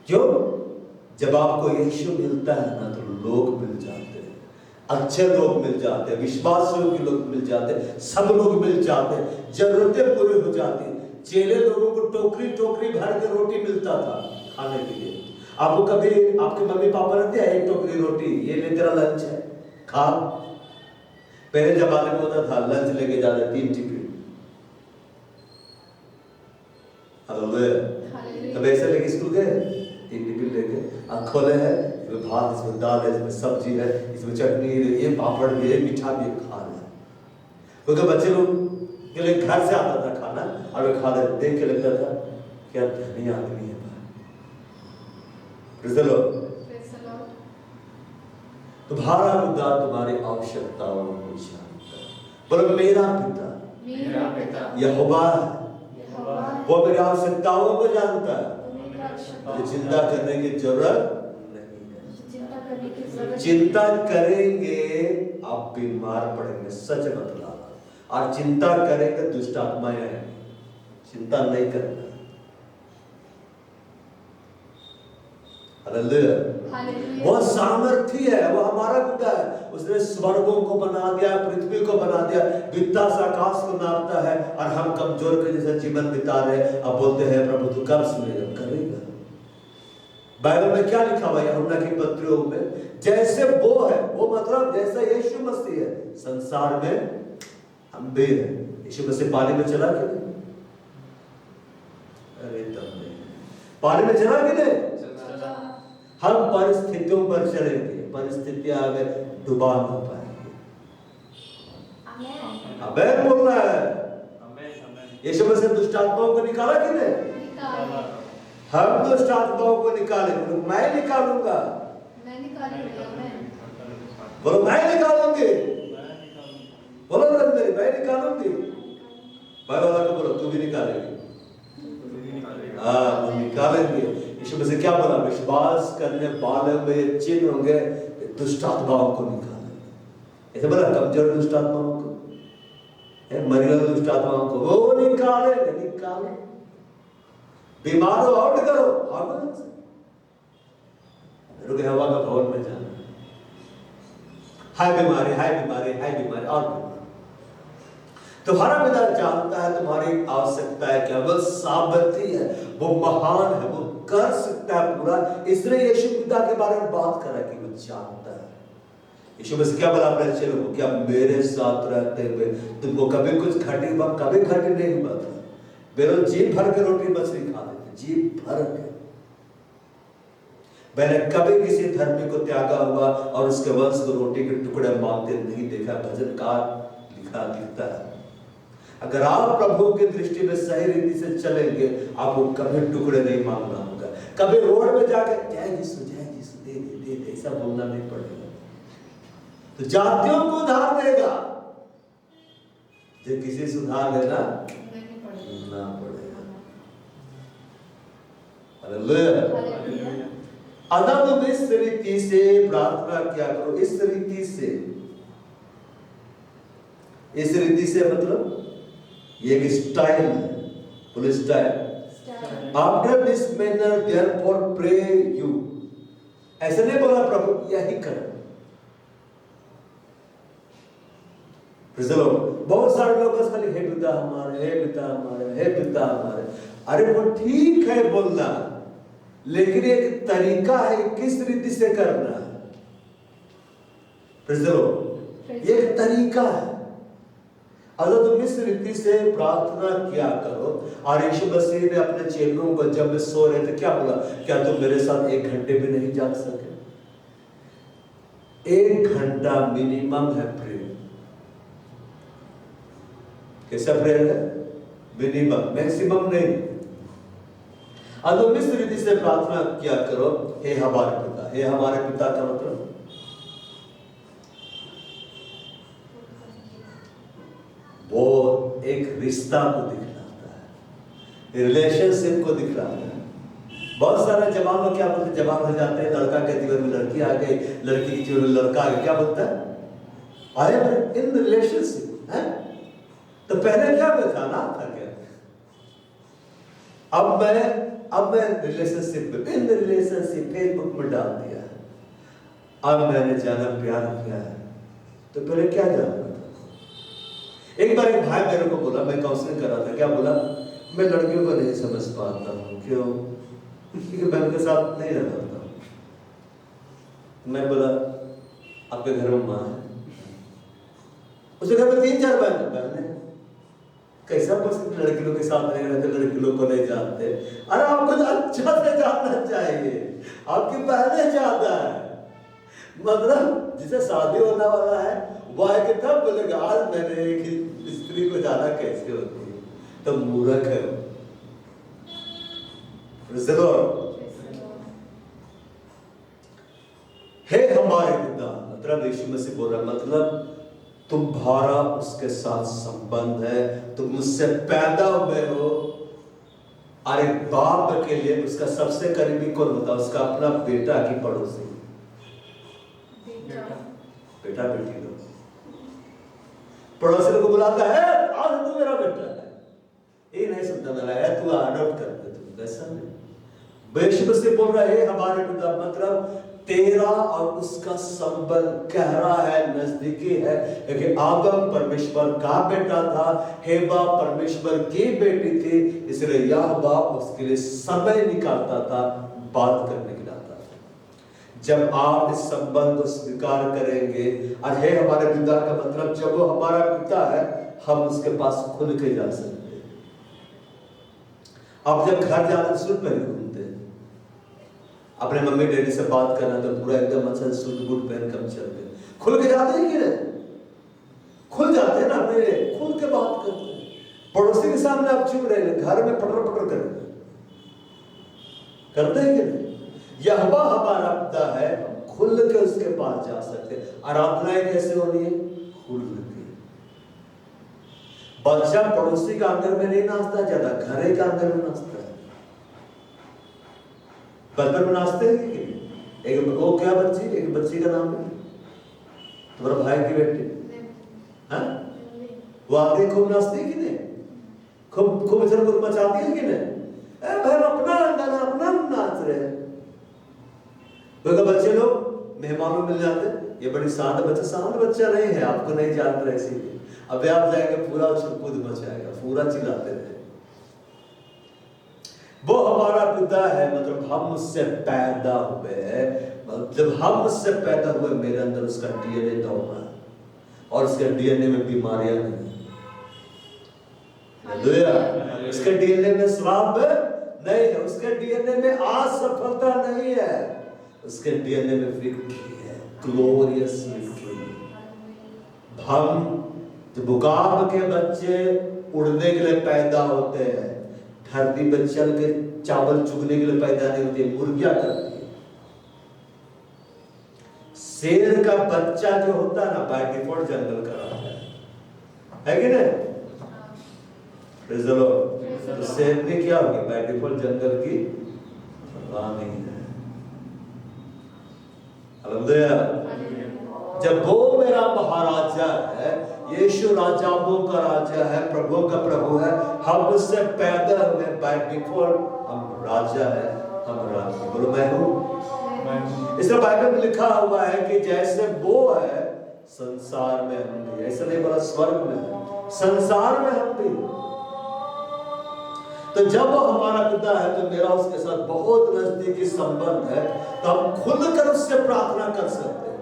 क्यों? जब आपको यीशु मिलता है ना, तो लोग मिल जाते हैं, अच्छे लोग मिल जाते हैं, विश्वास योग्य लोग मिल जाते हैं, सब लोग मिल जाते हैं, जरूरतें पूरी हो जाती हैं। चेले लोगों को टोकरी टोकरी भर के रोटी मिलता था खाने के लिए। आपको कभी आपके मम्मी पापा ने दिया एक टोकरी रोटी, ये ले तेरा लंच है, खा? पहले जमाने में होता था लंच लेके जाते 3 टिफिन। हालेलुया। तब ऐसे लेके स्कूल गए, 3 टिफिन लेके, खोले है, इसमें भात, इसमें दाल है, इसमें सब्जी है, इसमें चटनी है, ये पापड़ भी है, मीठा भी है, खा रहे। क्योंकि बच्चे लोग के लिए घर से आता था खाना, और वे खा रहे, देख के लगता था क्या धनी आदमी है। Praise the Lord. तुम्हारा पिता तुम्हारी आवश्यकताओं को जानता है। बोलो मेरा पिता यहोवा है, वो मेरी आवश्यकताओं को जानता है। आवश्यकता मुझे चिंता करने की जरूरत नहीं है। चिंता करने की जरूरत चिंता करेंगे आप बीमार पड़ेंगे, सच बतला। और चिंता करेंगे दुष्ट आत्माएं आएंगी। चिंता नहीं करना। हालेलुया। वो सामर्थी है, वो हमारा पिता है। उसने स्वर्गों को बना दिया, पृथ्वी को बना दिया, वित्ता से आकाश को नापता है, और हम कमजोर के जैसे जीवन बिता रहे। अब बोलते हैं प्रभु तू कब सुनेगा? करेगा। बाइबल में क्या लिखा हुआ है यूहन्ना की पत्रियों में? जैसे वो है, वो मतलब जैसा यीशु मसीह है, संसार में हम भी हैं। यीशु मसीह पानी में चला कि नहीं? अरे तब नहीं। पानी में चला कि नहीं? हम परिस्थितियों पर चलेंगे, परिस्थितियां हमें डुबा ना पाएंगे। आमीन बोलना है। यीशु मसीह दुष्ट आत्माओं को निकाला कि नहीं? हम दुष्ट आत्माओं को निकालेंगे। मैं निकालूंगा। मैं निकालूंगा। आमीन। बोलो मैं निकालूंगी। बोलो मेरी मैं निकालूंगी। बाइबल वाला को बोलो तू भी निकालेगी। हाँ वो निकालेंगे। यीशु मसीह क्या बोला? विश्वास करने वाले में ये चिन्ह होंगे, दुष्ट आत्माओं को निकालेंगे। ऐसे बोला कमजोर दुष्ट आत्माओं को, मरी हुई दुष्ट आत्माओं को वो निकालेंगे। निकाले। बीमार हो आउट करो, रुके हवा का भवन में जाना। हाय बीमारी, हाय बीमारी, हाय बीमारी, और तुम्हारा पिता जानता है तुम्हारी आवश्यकता है क्या? वो सामर्थी है, वो महान है, वो कर सकता है पूरा। इसलिए यीशु पिता के बारे में बात कर रहा है कि वो जानता है। यीशु मसीह क्या बोला अपने चेलों को? क्या मेरे साथ रहते हुए तुमको कभी कुछ घटी बात, कभी घटी नहीं बात। बेरो जी भर के रोटी मछली खा लेते, जी भर के। मैंने कभी किसी धर्मी को त्यागा हुआ और उसके वंश को रोटी के टुकड़े मांगते नहीं देखा। भजनकार लिखता है अगर आप प्रभु की दृष्टि में सही रीति से चलेंगे, आपको कभी टुकड़े नहीं मांगना होगा। कभी रोड में जाकर जय यीशु दे दे ऐसा बोलना नहीं पड़ेगा। तो जातियों को उधार देगा, जो किसी से उधार लेना ना पड़ेगा। हालेलुया। अगर तुम इस रीति से प्रार्थना किया करो, इस रीति से मतलब ये एक स्टाइल है, full style. After this manner therefore pray you. ऐसे नहीं बोला प्रभु यही करो। बहुत सारे लोग बस खाली हे पिता हमारे, हे पिता हमारे, हे पिता हमारे। अरे वो ठीक है बोलना, लेकिन एक तरीका है किस रीति से करना है। ये एक तरीका है। अगर तुम इस रीति से प्रार्थना किया करो, और यीशु मसीह ने अपने चेलों को जब वे सो रहे थे क्या बोला? क्या तुम मेरे साथ 1 घंटे भी नहीं जाग सके? 1 घंटा मिनिमम है प्रेयर। कैसा प्रेयर है? मिनिमम, मैक्सिमम नहीं। अगर तुम इस रीति से प्रार्थना किया करो, हे हमारे पिता। हे हमारे पिता का मतलब वो एक रिश्ता को दिखलाता है, रिलेशनशिप को दिखलाता है। बहुत सारे जवान लोग क्या बोलते हैं? जवान हो जाते हैं, लड़का के जीवन में लड़की आ गई, लड़की के जीवन में लड़का आ गया, क्या बोलता है? आई एम इन रिलेशनशिप है। तो पहले क्या था ना था क्या? अब मैं रिलेशनशिप में, इन रिलेशनशिप फेसबुक में डाल दिया है। अब मैंने जाना प्यार किया है, तो पहले क्या जानना था? एक बार एक भाई मेरे को बोला, मैं काउंसलिंग कर रहा था, क्या बोला? मैं लड़कियों को नहीं समझ पाता हूँ। क्यों? क्योंकि मैं उनके साथ नहीं रह पाता हूँ। मैं बोला आपके घर में माँ है? उसके घर में 3-4 बहन है। कैसा पसंद लड़की लोग के साथ नहीं रहते, लड़की लोग को नहीं जानते। अरे आपको तो अच्छा से जानना चाहिए, आपकी बहनें ज्यादा है। मतलब जिसे शादी होने वाला है वो है कि तब बोलेगा आज मैंने एक स्त्री को जाना कैसे होती है। तो मूर्ख है वो। हे हमारे पिता, मतलब यीशु मसीह बोल रहा, मतलब तुम्हारा उसके साथ संबंध है, तुम उससे पैदा हुए हो, और एक बाप के लिए उसका सबसे करीबी कौन होता है? उसका अपना बेटा की पड़ोसी, बेटा बेटी लोग। पड़ोसी को बुलाता है, आज तू मेरा बेटा है, ये नहीं सुनता मेरा है, तू अडॉप्ट कर दे, तू वैसा नहीं। बेशक से बोल रहा है हमारे पिता, मतलब तेरा और उसका संबंध गहरा है, नजदीकी है, क्योंकि आदम परमेश्वर का बेटा था, हेबा परमेश्वर की बेटी थी, इसलिए यहोवा उसके लिए समय निकालता था, बात करने के लिए आता था। जब आप इस संबंध को स्वीकार करेंगे, और हे हमारे पिता का मतलब जब वो हमारा पिता है, हम उसके पास खुल के जा सकते हैं। आप जब घर जाते सूट पहन घूमते हैं, अपने मम्मी डैडी से बात करना तो पूरा एकदम अच्छा सूट बूट पहन कर चलते, खुल के जाते हैं कि नहीं? खुल जाते हैं ना, मेरे खुल के बात करते हैं। पड़ोसी के सामने आप चुप रहे, घर में पटर पटर करते हैं कि नहीं? यहोवा हमारा पिता है, खुल के उसके पास जा सकते हैं। आराधनाएं कैसे होनी है? खुल के। बच्चा पड़ोसी का आंगन में नहीं नाचता, ज्यादा घरे का आंगन में नाचता है। बचपन में नाचते हैं कि एक वो क्या बच्ची, एक बच्ची का नाम है तुम्हारा भाई की बेटी, हाँ? वो आगे खूब नाचती है कि नहीं? खूब खूब इधर कुछ मचाती है कि नहीं? भाई अपना अंगन अपना नाच रहे हैं। तो बच्चे लोग मेहमानों मिल जाते हैं, ये बड़ी शांत बच्चा, शांत बच्चा नहीं है, आपको नहीं जान रहे इसीलिए। अब आप जाएंगे पूरा कूद मचाएगा, पूरा चिल्लाते रहे। वो हमारा पिता है, मतलब हम उससे पैदा हुए हैं। जब हम उससे पैदा हुए, मेरे अंदर उसका डीएनए दौड़ा है, और उसके डीएनए में बीमारियां नहीं, उसके डीएनए में स्वाब नहीं है, उसके डीएनए में असफलता नहीं है, उसके डीएनए में विक्ट्री है, ग्लोरियस विक्ट्री। हम जब बुकाब के बच्चे उड़ने के लिए पैदा होते हैं, धरती पर चल के चावल चुगने के लिए पैदा नहीं होते, मुर्गियां करती है। शेर का बच्चा जो होता है ना, बाय डिफॉल्ट जंगल का राजा है कि नहीं? तो शेर ने क्या होगी? बाय डिफॉल्ट जंगल की रानी है। जब वो मेरा महाराजा है, यीशु राजाओं का राजा है, प्रभु का प्रभु है, हम उससे पैदा हुए, बाय डिफॉल्ट हम राजा है, हम राजा। बोलो मैं हूं। इसलिए बाइबल में लिखा हुआ है कि जैसे वो है संसार में हम भी, ऐसा नहीं बोला स्वर्ग में, संसार में हम भी। तो जब वो हमारा पिता है, तो मेरा उसके साथ बहुत नजदीकी संबंध है, तो हम खुलकर उससे प्रार्थना कर सकते हैं।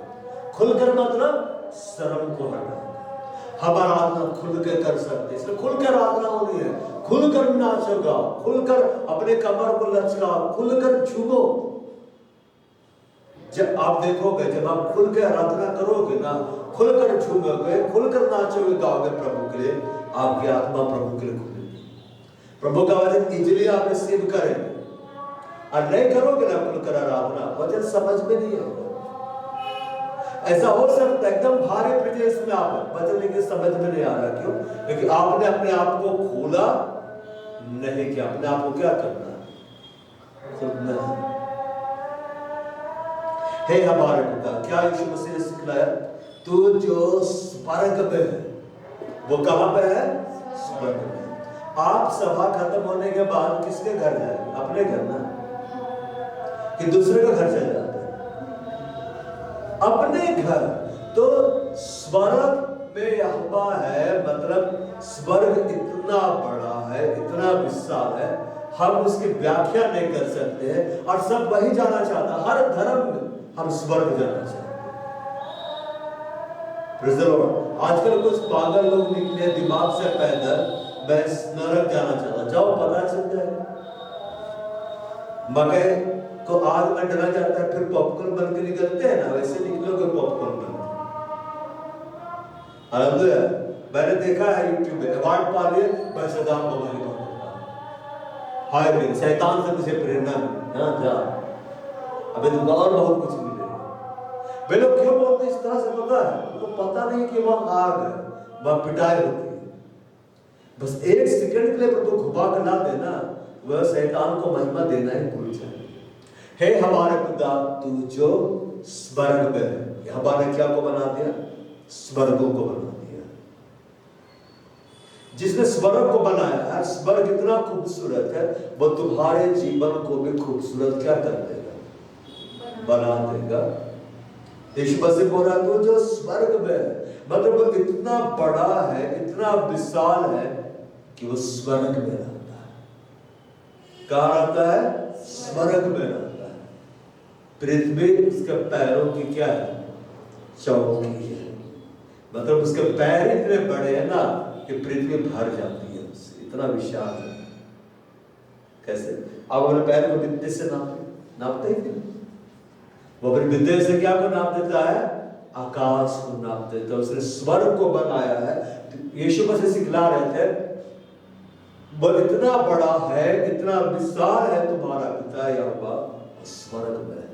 खुलकर मतलब शर्म को हटा, हम आराधना खुल के कर सकते, इसलिए खुल कर आराधना होनी है। खुलकर नाचो गाओ, खुलकर अपने कमर को लचकाओ, खुलकर झूमो। जब आप देखोगे, जब आप खुल के आराधना करोगे ना, खुलकर झूमोगे, खुलकर नाचोगे गाओगे प्रभु के लिए, आपकी आत्मा प्रभु के लिए खुलेगी। प्रभु का वचन इजीली आप रिसीव करेंगे, और नहीं करोगे ना खुलकर आराधना, वचन समझ में नहीं आएगा। ऐसा हो सकता है एकदम भारी प्रदेश में आप वचन लेके समझ में नहीं आ रहा, क्यों? क्योंकि आपने अपने आप को खोला नहीं किया। अपने आप को क्या करना है? सुनना है। हे हमारे पिता, क्या यीशु मसीह ने सिखलाया? तू जो स्वर्ग में है, वो कहां पे है? स्वर्ग में। आप सभा खत्म होने के बाद किसके घर जाएंगे? अपने घर ना, कि दूसरे का घर चले जाते हैं? अपने घर। तो स्वर्ग में यहोवा है, मतलब स्वर्ग इतना बड़ा है, इतना विशाल है, हम उसकी व्याख्या नहीं कर सकते हैं, और सब वही जाना चाहता। हर धर्म में हम स्वर्ग जाना चाहते हैं। आजकल कुछ पागल लोग निकले दिमाग से पैदल, मैं नरक जाना चाहता। जाओ, पता चल जाएगा। मकई को आग में डला जाता है, फिर पॉपकॉर्न बन के निकलते हैं ना, वैसे निकलोगे पॉपकॉर्न बन के। मैंने देखा है यूट्यूब में, अवार्ड पा लिए, मैं सदाम बाबा की बात करता हूं। हाय मेरे शैतान से मुझे प्रेरणा मिली, जा अबे तुमको और बहुत कुछ मिलेगा। वे लोग क्यों बोलते इस तरह से? पता है उनको, पता नहीं कि वह आग है, वह पिटाई होती है। बस एक सेकंड के लिए तो घुमा के ला देना, वह शैतान को महिमा देना ही भूल जाए। हे हमारे पिता तू जो स्वर्ग में है, यहोवा ने क्या को बना दिया? स्वर्गों को बना दिया। जिसने स्वर्ग को बनाया है, स्वर्ग इतना खूबसूरत है, वो तुम्हारे जीवन को भी खूबसूरत क्या कर देगा? बना देगा। यीशु मसीह बोल रहा है तो जो स्वर्ग में है, मतलब वो इतना बड़ा है, इतना विशाल है कि वो स्वर्ग में रहता है। कहाँ रहता है? स्वर्ग में रहता है। पृथ्वी उसके पैरों की क्या है? चौकी है। मतलब उसके पैर इतने बड़े हैं ना कि पृथ्वी भर जाती है उससे, इतना विशाल है। कैसे? आप अपने पैर को विद्युत से नापते ही, वो अपनी विद्युत से क्या को नाप देता है? आकाश को नाप देता है। उसने स्वर्ग को बनाया है। तो यीशु मसीह सिखला रहे थे, वो इतना बड़ा है, इतना विशाल है तुम्हारा पिता यहोवा, स्वर्ग में है।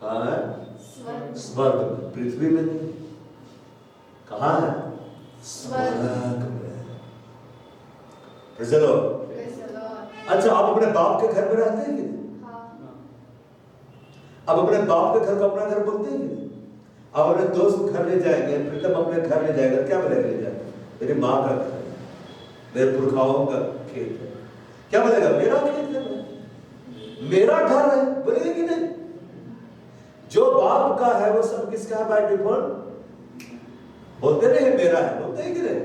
कहाँ है? स्वर्ग में, पृथ्वी में नहीं। कहाँ है? स्वर्ग में। चलो, अच्छा आप अपने बाप के घर में रहते हैं कि नहीं? आप अपने बाप के घर को अपना घर बोलते हैं कि नहीं? आप अपने दोस्त को घर ले जाएंगे, प्रीतम अपने घर ले जाएगा, क्या बोलेगा? ले जाएगा मेरी माँ का घर है, मेरे पुरखाओं का खेत है। क्या बोलेगा? मेरा खेत है, मेरा घर है, बोलेगा कि नहीं? जो बाप का है वो सब किसका है बाय डिफॉल्ट? बोलते नहीं मेरा है, बोलते हैं कि नहीं?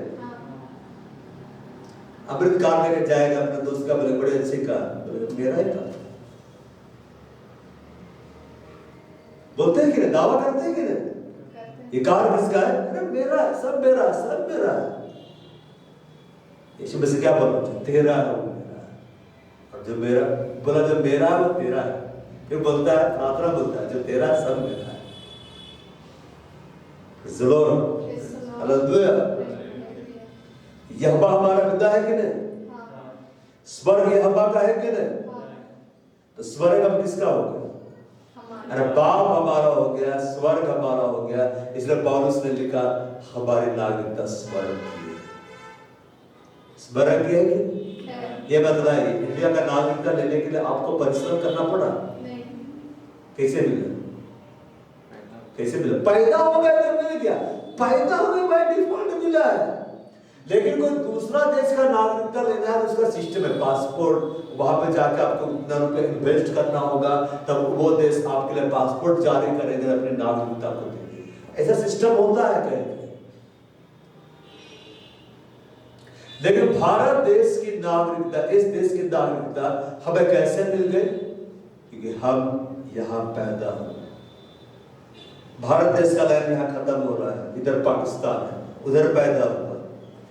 अमृत कार लेके जाएगा अपने दोस्त का, बोले बड़े अच्छे का, बोले मेरा ही था। बोलते हैं कि नहीं? दावा करते हैं कि नहीं? ये कार किसका है? अरे मेरा है, सब मेरा, सब मेरा है। यीशु मसीह क्या बोला? तेरा है वो मेरा है, और जो मेरा बोला जो मेरा है वो तेरा है। फिर बोलता है, प्रार्थना बोलता है, जो तेरा है सब मेरा है। हालेलुया। यहोवा हमारा पिता है कि नहीं? स्वर्ग यहोवा का है कि नहीं? तो स्वर्ग अब किसका हो गया? अरे बाप हमारा हो गया, स्वर्ग हमारा हो गया। इसलिए पौलुस ने लिखा हमारी नागरिकता स्वर्ग की है। स्वर्ग की है कि? ये बताइए, इंडिया का नागरिकता लेने के लिए आपको परिश्रम करना पड़ा? कैसे मिला? कैसे मिला? पैदा हो गए तो मिल गया, पैदा हो गए बाय डिफॉल्ट मिला है। लेकिन कोई दूसरा देश का नागरिकता लेना है तो उसका सिस्टम है, पासपोर्ट, वहां पे जाके आपको इतना रुपए इन्वेस्ट करना होगा, तब वो देश आपके लिए पासपोर्ट जारी करेंगे, अपनी नागरिकता को देंगे। ऐसा सिस्टम होता है कहीं? लेकिन भारत देश की नागरिकता, इस देश की नागरिकता हमें कैसे मिल गई? क्योंकि हम यहाँ पैदा हुए। भारत देश का लैंड यहाँ खत्म हो रहा है, इधर पाकिस्तान है, उधर पैदा हुआ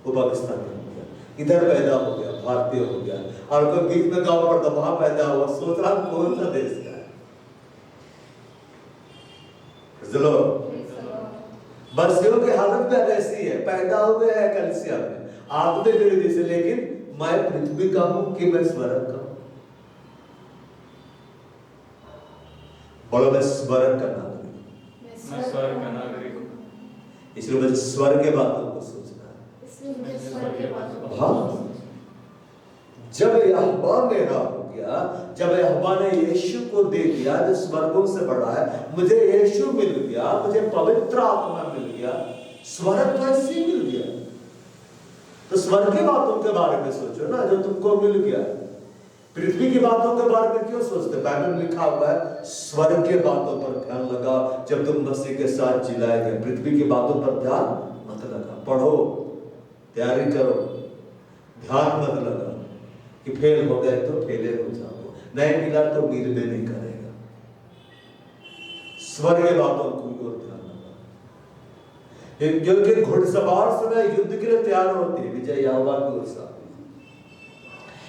वो पाकिस्तान में हो गया, इधर पैदा हो गया भारतीय हो गया, और कोई बीच में गांव पड़ता वहां पैदा हुआ, सोच रहा कौन सा देश का है? चलो, बरसियों की हालत में ऐसी है, पैदा हो गया है कलिसिया में, आप में मेरे जैसे, लेकिन मैं पृथ्वी का हूं कि मैं स्वर्ग का हूं? बोलो मैं स्वर्ग का नागरिक हूं। इसलिए मुझे स्वर्ग के बातों को सोचना है। हाँ, जब यहोवा मेरा हो गया, जब यहोवा ने यीशु को दे दिया जो स्वर्गों से बड़ा है, मुझे यीशु मिल गया, मुझे पवित्र आत्मा मिल गया, स्वर्ग तो ऐसे ही मिल गया। तो स्वर्ग की बातों के बारे में सोचो ना, जो तुमको मिल गया। पृथ्वी की बातों के बारे में क्यों सोचते? बाइबल में लिखा हुआ है स्वर्ग के बातों पर ध्यान लगा जब तुम मसीह के साथ जिलाए गए। पृथ्वी की बातों पर ध्यान मत लगा। पढ़ो, तैयारी करो, ध्यान मत लगा कि फेल हो गए तो फेले हो जाओ, नहीं मिला तो मिल में नहीं करेगा। स्वर्ग की बातों को ध्यान लगा, क्योंकि घुड़सवार समय युद्ध के लिए तैयार होते हैं, विजय यहोवा की ओर से।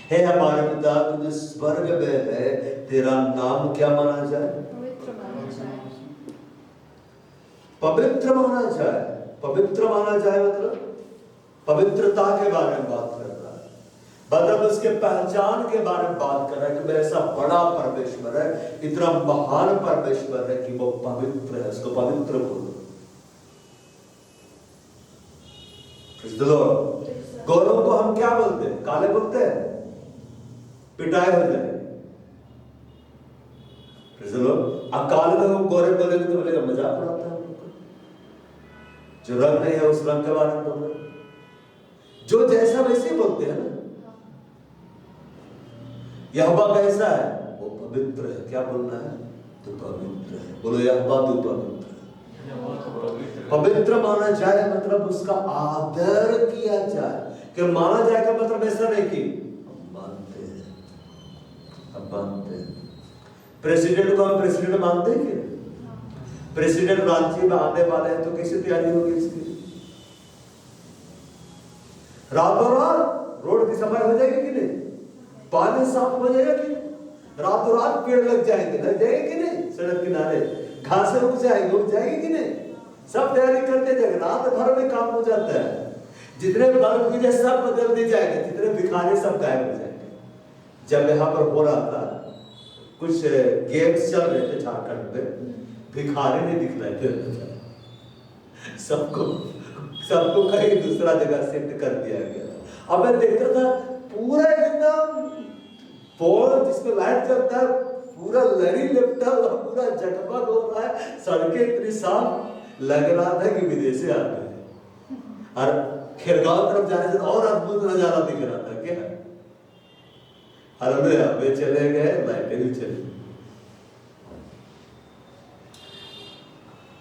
हे हमारे पिता तुझे स्वर्ग में है, तेरा नाम क्या माना जाए? पवित्र माना जाए। पवित्र माना जाए, पवित्र माना जाए मतलब पवित्रता के बारे में बात कर रहा है, मतलब उसके पहचान के बारे में बात कर रहा है कि मेरा ऐसा बड़ा परमेश्वर है, इतना महान परमेश्वर है कि वो पवित्र है, उसको पवित्र बोलो। गौरव को हम क्या बोलते हैं? काले बोलते हैं? पिटाई हो जाएगी। अब काले लोग गोरे बोलेंगे तो बोलेगा मजाक उड़ाता है उनको, जो रंग नहीं है उस रंग के बारे में बोल रहे, जो जैसा वैसे ही बोलते हैं ना। यहोवा कैसा है? वो पवित्र है। क्या बोलना है? तो पवित्र है। बोलो यहोवा तू पवित्र है। पवित्र माना जाए मतलब उसका आदर किया जाए। कि माना जाए का मतलब ऐसा नहीं कि हम मानते हैं, हम मानते हैं। प्रेसिडेंट को हम प्रेसिडेंट मानते हैं क्या? प्रेसिडेंट रांची में आने वाले हैं तो कैसे तैयारी होगी इसकी? रातों रात रोड की सफाई हो जाएगी कि नहीं? पानी साफ हो जाएगा कि नहीं? रातों रात पेड़ लग जाएंगे कि नहीं? सड़क किनारे घासें उग जाएगी कि नहीं? सब तैयारी करते जाएंगे, रात भर में काम हो जाता है। जितने बल्ब भी सब बदल दिए जाएंगे, जितने भिखारी सब गायब हो जाएंगे। जब यहाँ पर हो रहा था कुछ गेम्स चल रहे थे झारखंड में, भिखारी नहीं दिख रहे थे, सबको कहीं दूसरा जगह शिफ्ट कर दिया गया। अब मैं देखता था पूरा एकदम पोल जिसमें लाइट चलता है पूरा लड़ी लिपटा हुआ, पूरा जगमग हो रहा है, सड़कें इतनी साफ लग रहा था कि विदेशी आ गए। और खिरगांव तरफ जाने से और अद्भुत नजारा दिख रहा था। क्या हालेलुया, वे चले गए, लाइटें भी चली।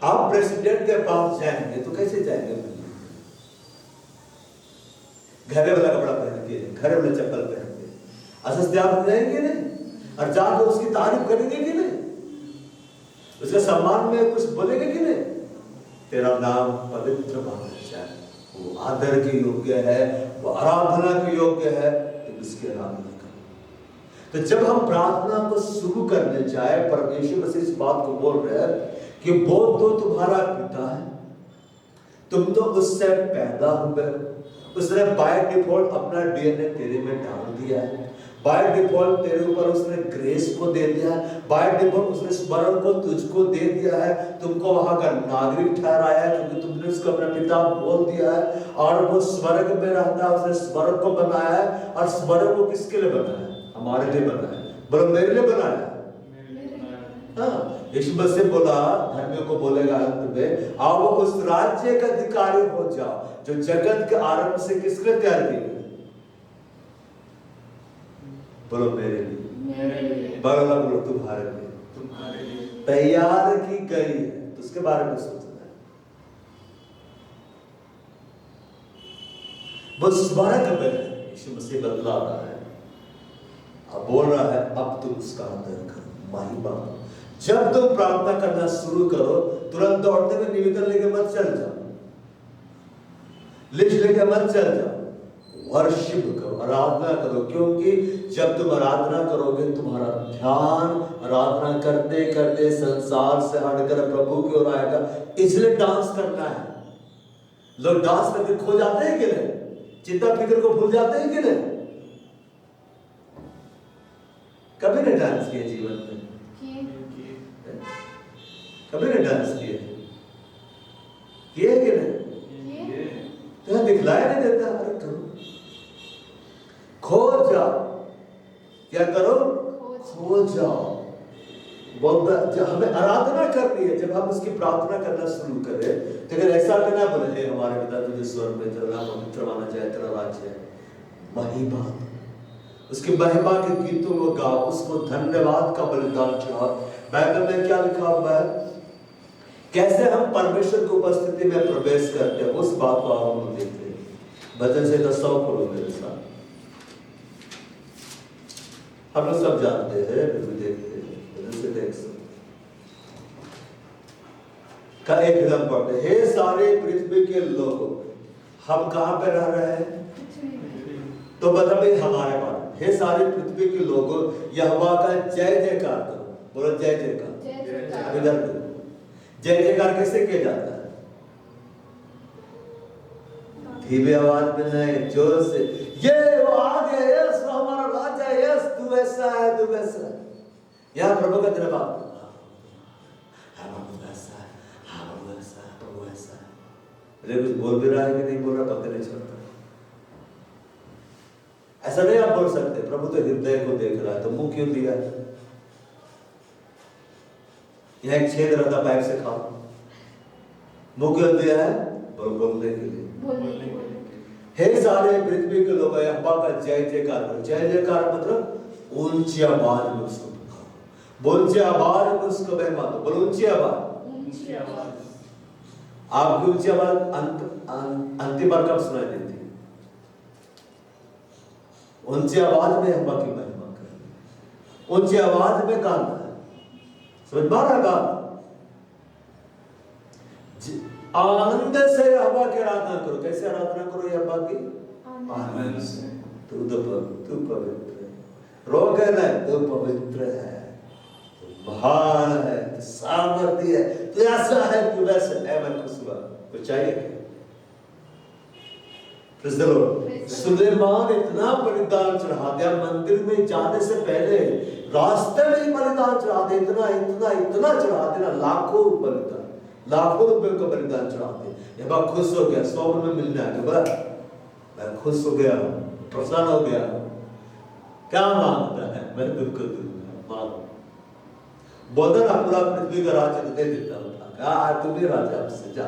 आप प्रेसिडेंट के पास जाएंगे तो कैसे जाएंगे? घरे वाला कपड़ा पहन के, घरे वाला चप्पल पहन के असस्त्याग जाएंगे नहीं? और जाकर उसकी तारीफ करेंगे कि नहीं? उसके सम्मान में कुछ बोलेंगे कि नहीं? तेरा नाम पवित्र माना जाए, वो आदर के योग्य है, वो आराधना के योग्य है, तो उसकी आराधना करो। तो जब हम प्रार्थना को शुरू करने जाए, परमेश्वर मसीह इस बात को बोल रहे हैं कि वो तो तुम्हारा पिता है, तुम तो उससे पैदा हुए, उसने बाय डिफॉल्ट अपना डीएनए तेरे में डाल दिया है, बाय डिफॉल्ट तेरे ऊपर उसने ग्रेस को दे दिया है, बाय डिफॉल्ट उसने स्मरण को तुझको दे दिया है, तुमको वहां का नागरिक ठहराया है क्योंकि तुमने उसको अपना पिता बोल दिया है। और वो स्वर्ग में रहता है, उसने स्वर्ग को बनाया है। और स्वर्ग को किसके लिए बनाया है? हमारे लिए बनाया है। बोलो मेरे लिए बनाया है। हाँ, यीशु मसीह बोला, धर्मियों को बोलेगा अंत में, आओ उस राज्य का अधिकारी हो जाओ जो जगत के आरंभ से किसके तैयार की गई? बोलो मेरे लिए, बोलो तुम्हारे लिए तैयार की गई है। तो उसके बारे में सोचना है। वो स्वर्ग में यीशु मसीह बदला रहा है, अब बोल रहा है अब तुम उसका आदर करो, महिमा। जब तुम प्रार्थना करना शुरू करो, तुरंत दौड़ते हुए निवेदन लेके मत चल जाओ, लिस्ट लेके मत चल जाओ, वर्शिप करो, आराधना करो। क्योंकि जब तुम आराधना करोगे, तुम्हारा ध्यान आराधना करते करते संसार से हटकर प्रभु की ओर आएगा। इसलिए डांस करना है। लोग डांस करके खो जाते हैं कि नहीं? चिंता फिक्र को भूल जाते हैं कि नहीं? कभी नहीं डांस किए जीवन में? कभी नहीं डांस किए कि नहीं? तो दिखलाई नहीं देता। अरे करो, खो जाओ। क्या करो? खो जाओ। जब हमें आराधना करनी है, जब हम उसकी प्रार्थना करना शुरू करें, तो अगर ऐसा करना बोले, हे हमारे पिता तुझे स्वर्ग में तेरा नाम पवित्र माना जाए, तेरा राज्य है, महिमा, उसकी महिमा के गीतों को गाओ, उसको धन्यवाद का बलिदान चढ़ाओ। बाइबल में क्या लिखा हुआ है? कैसे हम परमेश्वर की उपस्थिति में प्रवेश करते हैं, उस बात को आप हम देखते हैं। भजन से 10 खोलो मेरे साथ। हम लोग सब जानते हैं, फिर भी देखते हैं। भजन से 100 का एक विधान पढ़ते हैं। हे सारे पृथ्वी के लोगों, हम कहां पे रह रहे हैं? तो बताइए हमारे बारे में। हे सारे पृथ्वी के लोगों, यहोवा का जय जयकार करो। बोलो जय जयकार। इधर जय जयकार कैसे किया जाता है? धीमी आवाज में नहीं, जोर से। ये वो आ गया, यस हमारा राजा, यस तू ऐसा है, तू वैसा है। यहाँ प्रभु का धन्यवाद, प्रभु ऐसा है। अरे कुछ बोल भी रहा है कि नहीं बोल रहा पता नहीं चलता। ऐसा नहीं आप बोल सकते, प्रभु तो हृदय को देख रहा है, तो मुंह क्यों दिया? यह एक छेद रहता पाइप से खाओ, मुंह क्यों दिया है? बोलने के लिए। हे सारे पृथ्वी के लोग यहोवा का जय जयकार करो। जय जयकार मतलब ऊंची आवाज में उसको पुकारो, ऊंची आवाज में उसको महिमा दो। बोलो ऊंची आवाज। आपकी ऊंची आवाज अंतिम बार कब सुनाई देती है? ऊंची आवाज में यहोवा की महिमा करो, ऊंची आवाज में गाना है। समझ पा रहा है बात? आनंद से यहोवा की आराधना करो। कैसे आराधना करो यहोवा की? आनंद से। तू पवित्र है। रो कहना है तू पवित्र है, तू महान है, तू सामर्थ्य है, तू ऐसा है, तू वैसा है। मैं खुश हुआ। कुछ चाहिए क्या? सुलेमान इतना बलिदान चढ़ा दिया, मंदिर में जाने से पहले रास्ते में ही बलिदान चढ़ा दिया, इतना चढ़ा दिया, लाखों बलिदान, लाखों रुपए का बलिदान चढ़ा दिया। यहोवा खुश हो गया, 100 में मिलने आ गया। मैं खुश हो गया, प्रसन्न हो गया। क्या मांगता है? मैं दुख को दूंगा। मांग बोलता ना, पूरा पृथ्वी का राज्य दे देता हूँ। कहा तू भी राजा आपसे जा।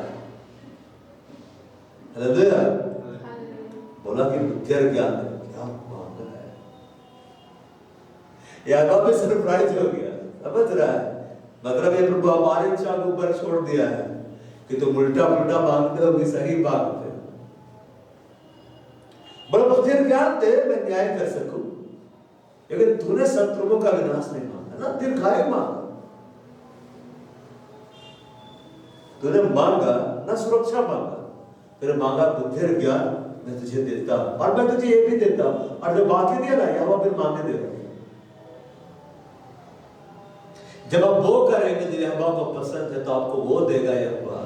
बोला कि बुद्धि और ज्ञान क्या मांगा है। याकूब भी सरप्राइज हो गया। समझ रहा है? मतलब ये प्रभु हमारी इच्छा को ऊपर छोड़ दिया है कि तुम उल्टा पुल्टा मांगते हो कि सही मांगते हो। बोला बुद्धि और ज्ञान दे, मैं न्याय कर सकूं। लेकिन तूने शत्रुओं का विनाश नहीं मांगा ना, दीर्घायु मांगा। तूने मांगा ना सुरक्षा मांगा, तेरे मांगा बुद्धि और ज्ञान मैं तुझे देता हूं, और मैं तुझे ये भी देता हूं। और जो बाकी दिया ना, यहोवा फिर मांगने देगा। जब आप वो करेंगे जो यहोवा को पसंद है, तो आपको वो देगा यहोवा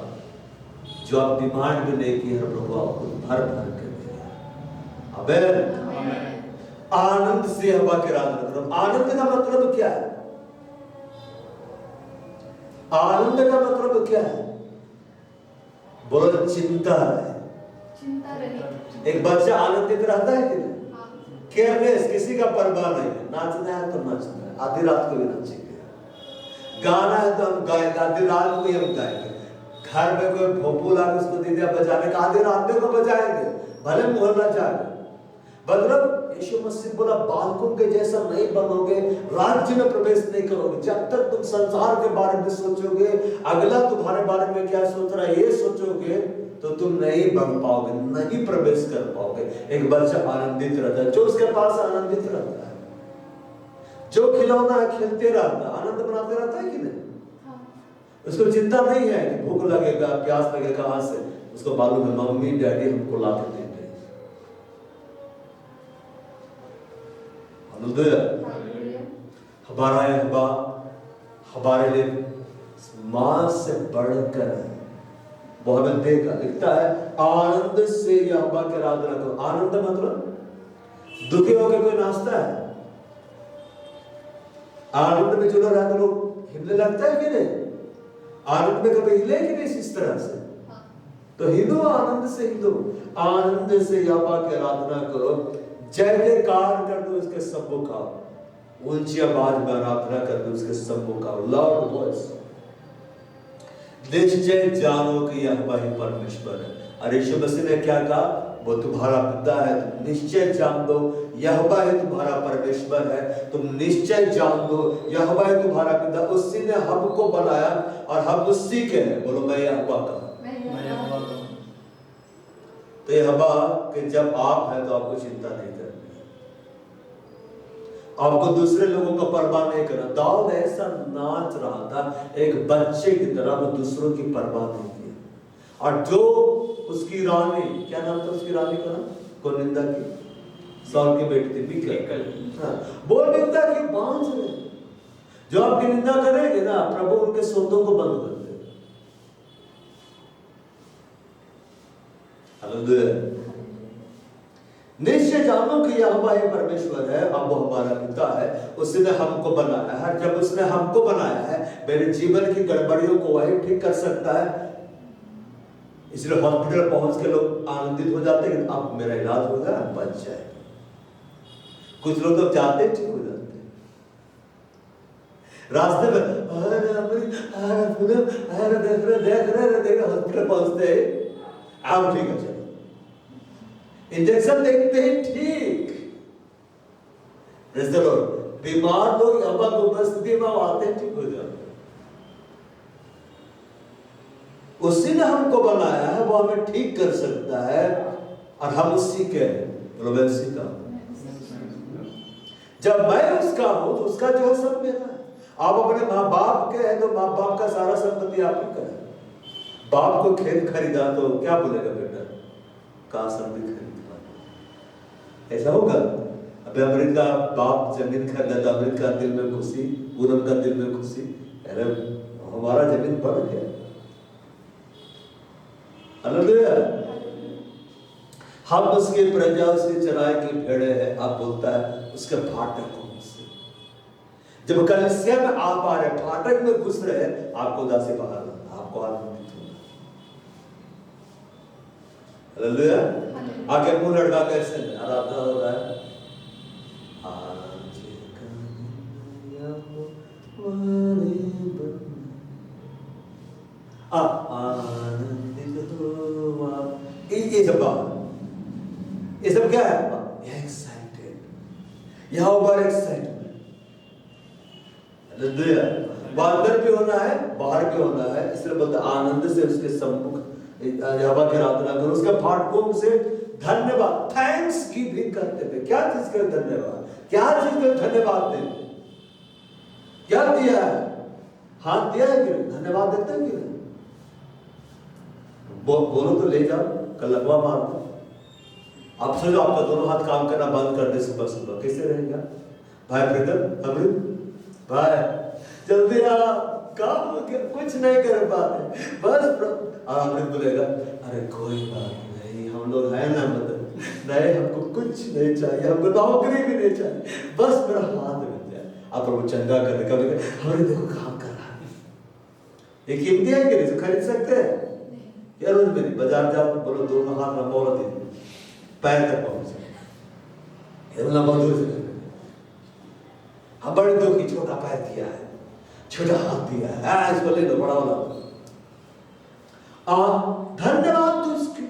जो आप डिमांड भी नहीं की है, प्रभु आपको भर भर के देगा। आमीन। आनंद से यहोवा की आराधना करो। आनंद का मतलब क्या है? आनंद का मतलब क्या है? बोलो चिंता है। एक बच्चा आनंदित रहता है कि नहीं? केयरलेस, किसी का परवाह नहीं है। नाचना है तो नाचना है, आधी रात को भी नाचेंगे। गाना है तो हम गाएंगे, आधी रात को ही हम गाएंगे। घर में कोई भोपू ला उसको दे दिया बजाने का, आधी रात में को बजाएंगे, भले मोहल्ला जाए। मतलब यीशु मसीह बोला बालकों के जैसा नहीं बनोगे, राज्य में प्रवेश नहीं करोगे। जब तक तुम संसार के बारे में सोचोगे, अगला तुम्हारे बारे में क्या सोच रहा है ये सोचोगे, तो तुम नहीं बन पाओगे, नहीं प्रवेश कर पाओगे। एक बच्चा आनंदित रहता है जो उसके पास आनंदित रहता है, जो खिलौना है खेलते रहता है, आनंद बनाते रहता है कि नहीं? उसको चिंता नहीं है कि भूख लगेगा, प्यास लगेगा, कहां से। उसको मालूम है मम्मी डैडी हमको ला के देंगे। हमारा यहोवा हमारे लिए मां से बढ़कर है, वो हमें देगा। लिखता है आनंद से यहोवा की आराधना करो। आनंद मतलब दुखी होकर कोई नाचता है? आनंद में जो लोग रहते लोग हिलने लगता है कि नहीं? आनंद में कभी हिले कि नहीं इस तरह से? तो हिलो, आनंद से हिलो। आनंद से यहोवा की आराधना करो, जय जयकार कर दो उसके सम्मुख का, ऊंची आवाज में आराधना कर दो उसके सम्मुख का, लाउड वॉइस। निश्चय जानो कि यहोवा ही परमेश्वर है। और यीशु मसीह ने क्या कहा? वो तुम्हारा पिता है। तुम निश्चय जान दो यहोवा ही तुम्हारा परमेश्वर है। तुम निश्चय जान दो यहोवा ही तुम्हारा पिता। उसी ने हमको बनाया और हम उसी के हैं। बोलो मैं यहोवा का। तो यहोवा के जब आप हैं तो आपको चिंता नहीं करनी, आपको दूसरे लोगों का परवाह नहीं करना। दाऊद ऐसा नाच रहा था एक बच्चे की तरह, वो दूसरों की परवाह नहीं की। और जो उसकी रानी, क्या नाम था उसकी रानी का नाम, को निंदा की, साउल की बेटी थी मीकल। वो निंदा की बांझ रहे। जो आपकी निंदा करेंगे ना, प्रभु उनके सोतों को बंद कर दे। निश्चय जानो कि यहोवा ही परमेश्वर है, अब वो हमारा पिता है, उसने हमको बनाया है। जब उसने हमको बनाया है, मेरे जीवन की गड़बड़ियों को वही ठीक कर सकता है। इसलिए हॉस्पिटल पहुंच के लोग आनंदित हो जाते हैं कि अब मेरा इलाज होगा, बच जाए। कुछ लोग तो जाते ठीक हो जाते हैं रास्ते में, देख रहे हॉस्पिटल पहुंचते आप ठीक है चलो इंजेक्शन देखते हैं ठीक। बीमार लोग अब उपस्थिति में आते हैं ठीक हो जाते हैं। उसी ने हमको बनाया है, वो हमें ठीक कर सकता है और हम उसी के रोबेसी का। जब मैं उसका हूं तो उसका जो है सब मेरा है। आप अपने माँ बाप के हैं तो माँ बाप का सारा संपत्ति आप ही का है। बाप को खेत खरीदा तो क्या बोलेगा बेटा, कहा संपत्ति खरीदा, ऐसा होगा? अबे अमृत का बाप जमीन खरीदा था, अमृत का दिल में खुशी, पूनम का दिल में खुशी, अरे हमारा जमीन बढ़ गया। हालेलुया। हम उसकी प्रजा, उसकी चराई की भेड़े हैं। आप बोलता है उसके फाटक कौन से? जब कलीसिया में आप आ रहे, फाटक में घुस रहे, आपको उदासी बाहर, आपको आनंदित होना। हालेलुया। आगे मुंह लड़का कैसे आराधना हो रहा है, आनंदित हुआ। ये सब क्या है? एक्साइटेड, यहां ऊपर एक्साइटमेंट। अंदर भी होना है, बाहर भी होना है। इसलिए बोलते आनंद से उसके सम्मुख यहोवा की आराधना करो, उसके फाटकों से धन्यवाद, थैंक्स की भी करते हुए। क्या चीज का धन्यवाद, क्या चीज का धन्यवाद दें? क्या दिया है? हाथ दिया है कि नहीं? धन्यवाद देते हैं कि नहीं? बोलो तो ले जाओ, कल लगवा मार दो। आप सोचो आपका दोनों हाथ काम करना बंद कर दे सुबह सुबह, कैसे रहेगा? भाई ब्रदर अमृत भाई जल्दी आ, काम हो गया, कुछ नहीं कर पाते बस। अमृत बोलेगा अरे कोई बात नहीं, हम लोग हैं ना, मतलब नहीं हमको कुछ नहीं चाहिए, हमको नौकरी भी नहीं चाहिए, बस मेरा हाथ मिल जाए। आप वो चंगा करने का हमें देखो काम कर रहा है। ये कीमती है कि नहीं? खरीद सकते हैं यार। रोज मेरी बाजार जाओ, बोलो दोनों हाथ लंबा दे, पैर तक पहुंचे, लंबा दूर से हम बड़े दुखी, छोटा पैर दिया है, छोटा हाथ दिया है, इसको ले लो बड़ा वाला। धन्यवाद दो उसके,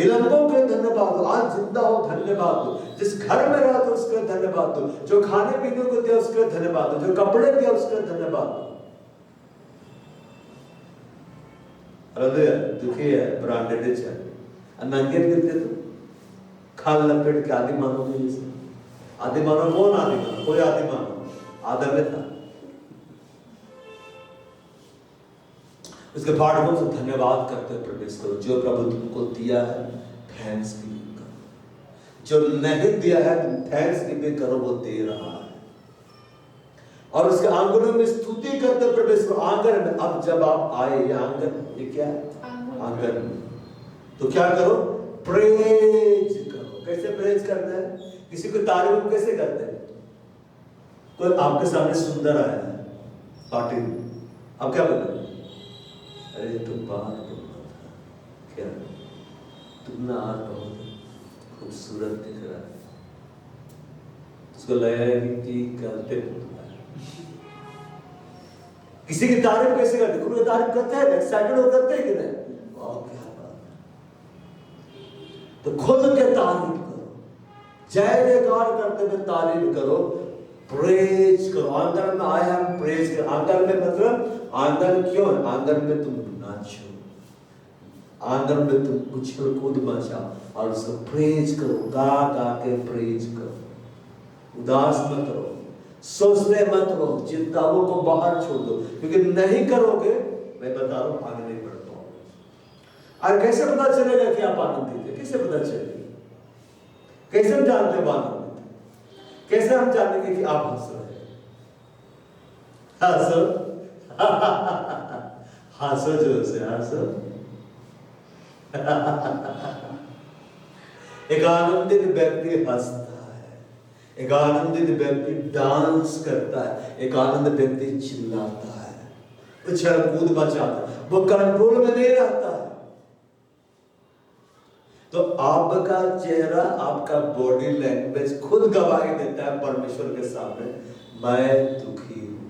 लंबों के धन्यवाद दो। आज जिंदा हो धन्यवाद दो, जिस घर में रहा तो उसका धन्यवाद दो, जो खाने पीने को दिया उसका धन्यवाद दो, जो कपड़े दिया उसका धन्यवाद दो। दुखी है, ब्रांडेड है, नंगे फिरते तो खाल लपेट के आदि मानव नहीं। जैसे आदि मानव कौन? आदि मानव कोई आदि मानव आदम में था। उसके फाटकों से धन्यवाद करते हुए प्रवेश करो। जो प्रभु तुमको दिया है थैंक्स गिविंग करो, जो नहीं दिया है थैंक्स गिविंग करो, वो दे रहा है। और उसके आंगनों में स्तुति करते प्रवेश करो। आंगन में, अब जब आप आए, ये आंगन, ये क्या है? आंगन में, तो क्या करो? प्रेज करो। कैसे प्रेज करते हैं? किसी को तारीफ कैसे करते हैं? कोई आपके सामने सुंदर आया है पार्टी में, आप क्या बोलते? अरे तुम बाहर बोलना था, क्या तुमने आज बहुत खूबसूरत दिख रहा है। उसको लगेगा कि करते किसी की तारीफ कैसे करते? खुद तारीफ करते हैं, एक्साइटेड हो करते हैं कि नहीं? क्या बात है। तो खुद के तारीफ करो, जय जयकार करते हुए तारीफ करो, प्रेज करो। आंगन में आए हम प्रेज करो। आंगन में मतलब आंगन क्यों? आंगन में तुम नाचो, आंगन में तुम उछल कूद मचाओ और उसको प्रेज करो, गा गा के प्रेज करो। उदास मत रहो, सोचने मत रहो, चिंताओं को बाहर छोड़ दो, क्योंकि नहीं करोगे मैं बता रहा हूं आगे नहीं बढ़ पाओगे। और कैसे पता चलेगा कि आप आनंदित हैं? कैसे पता चलेगा? कैसे हम जानते हैं आनंदित? कैसे हम जानेंगे कि आप हंस रहे हैं? हंसो हंसो, जोर से हंसो। एक आनंदित व्यक्ति हंसता है, एक आनंदित व्यक्ति डांस करता है, एक आनंदित व्यक्ति चिल्लाता है, उछल कूद मचाता है, वो कंट्रोल में नहीं रहता है। तो आपका चेहरा, आपका बॉडी लैंग्वेज खुद गवाही देता है परमेश्वर के सामने, मैं दुखी हूं,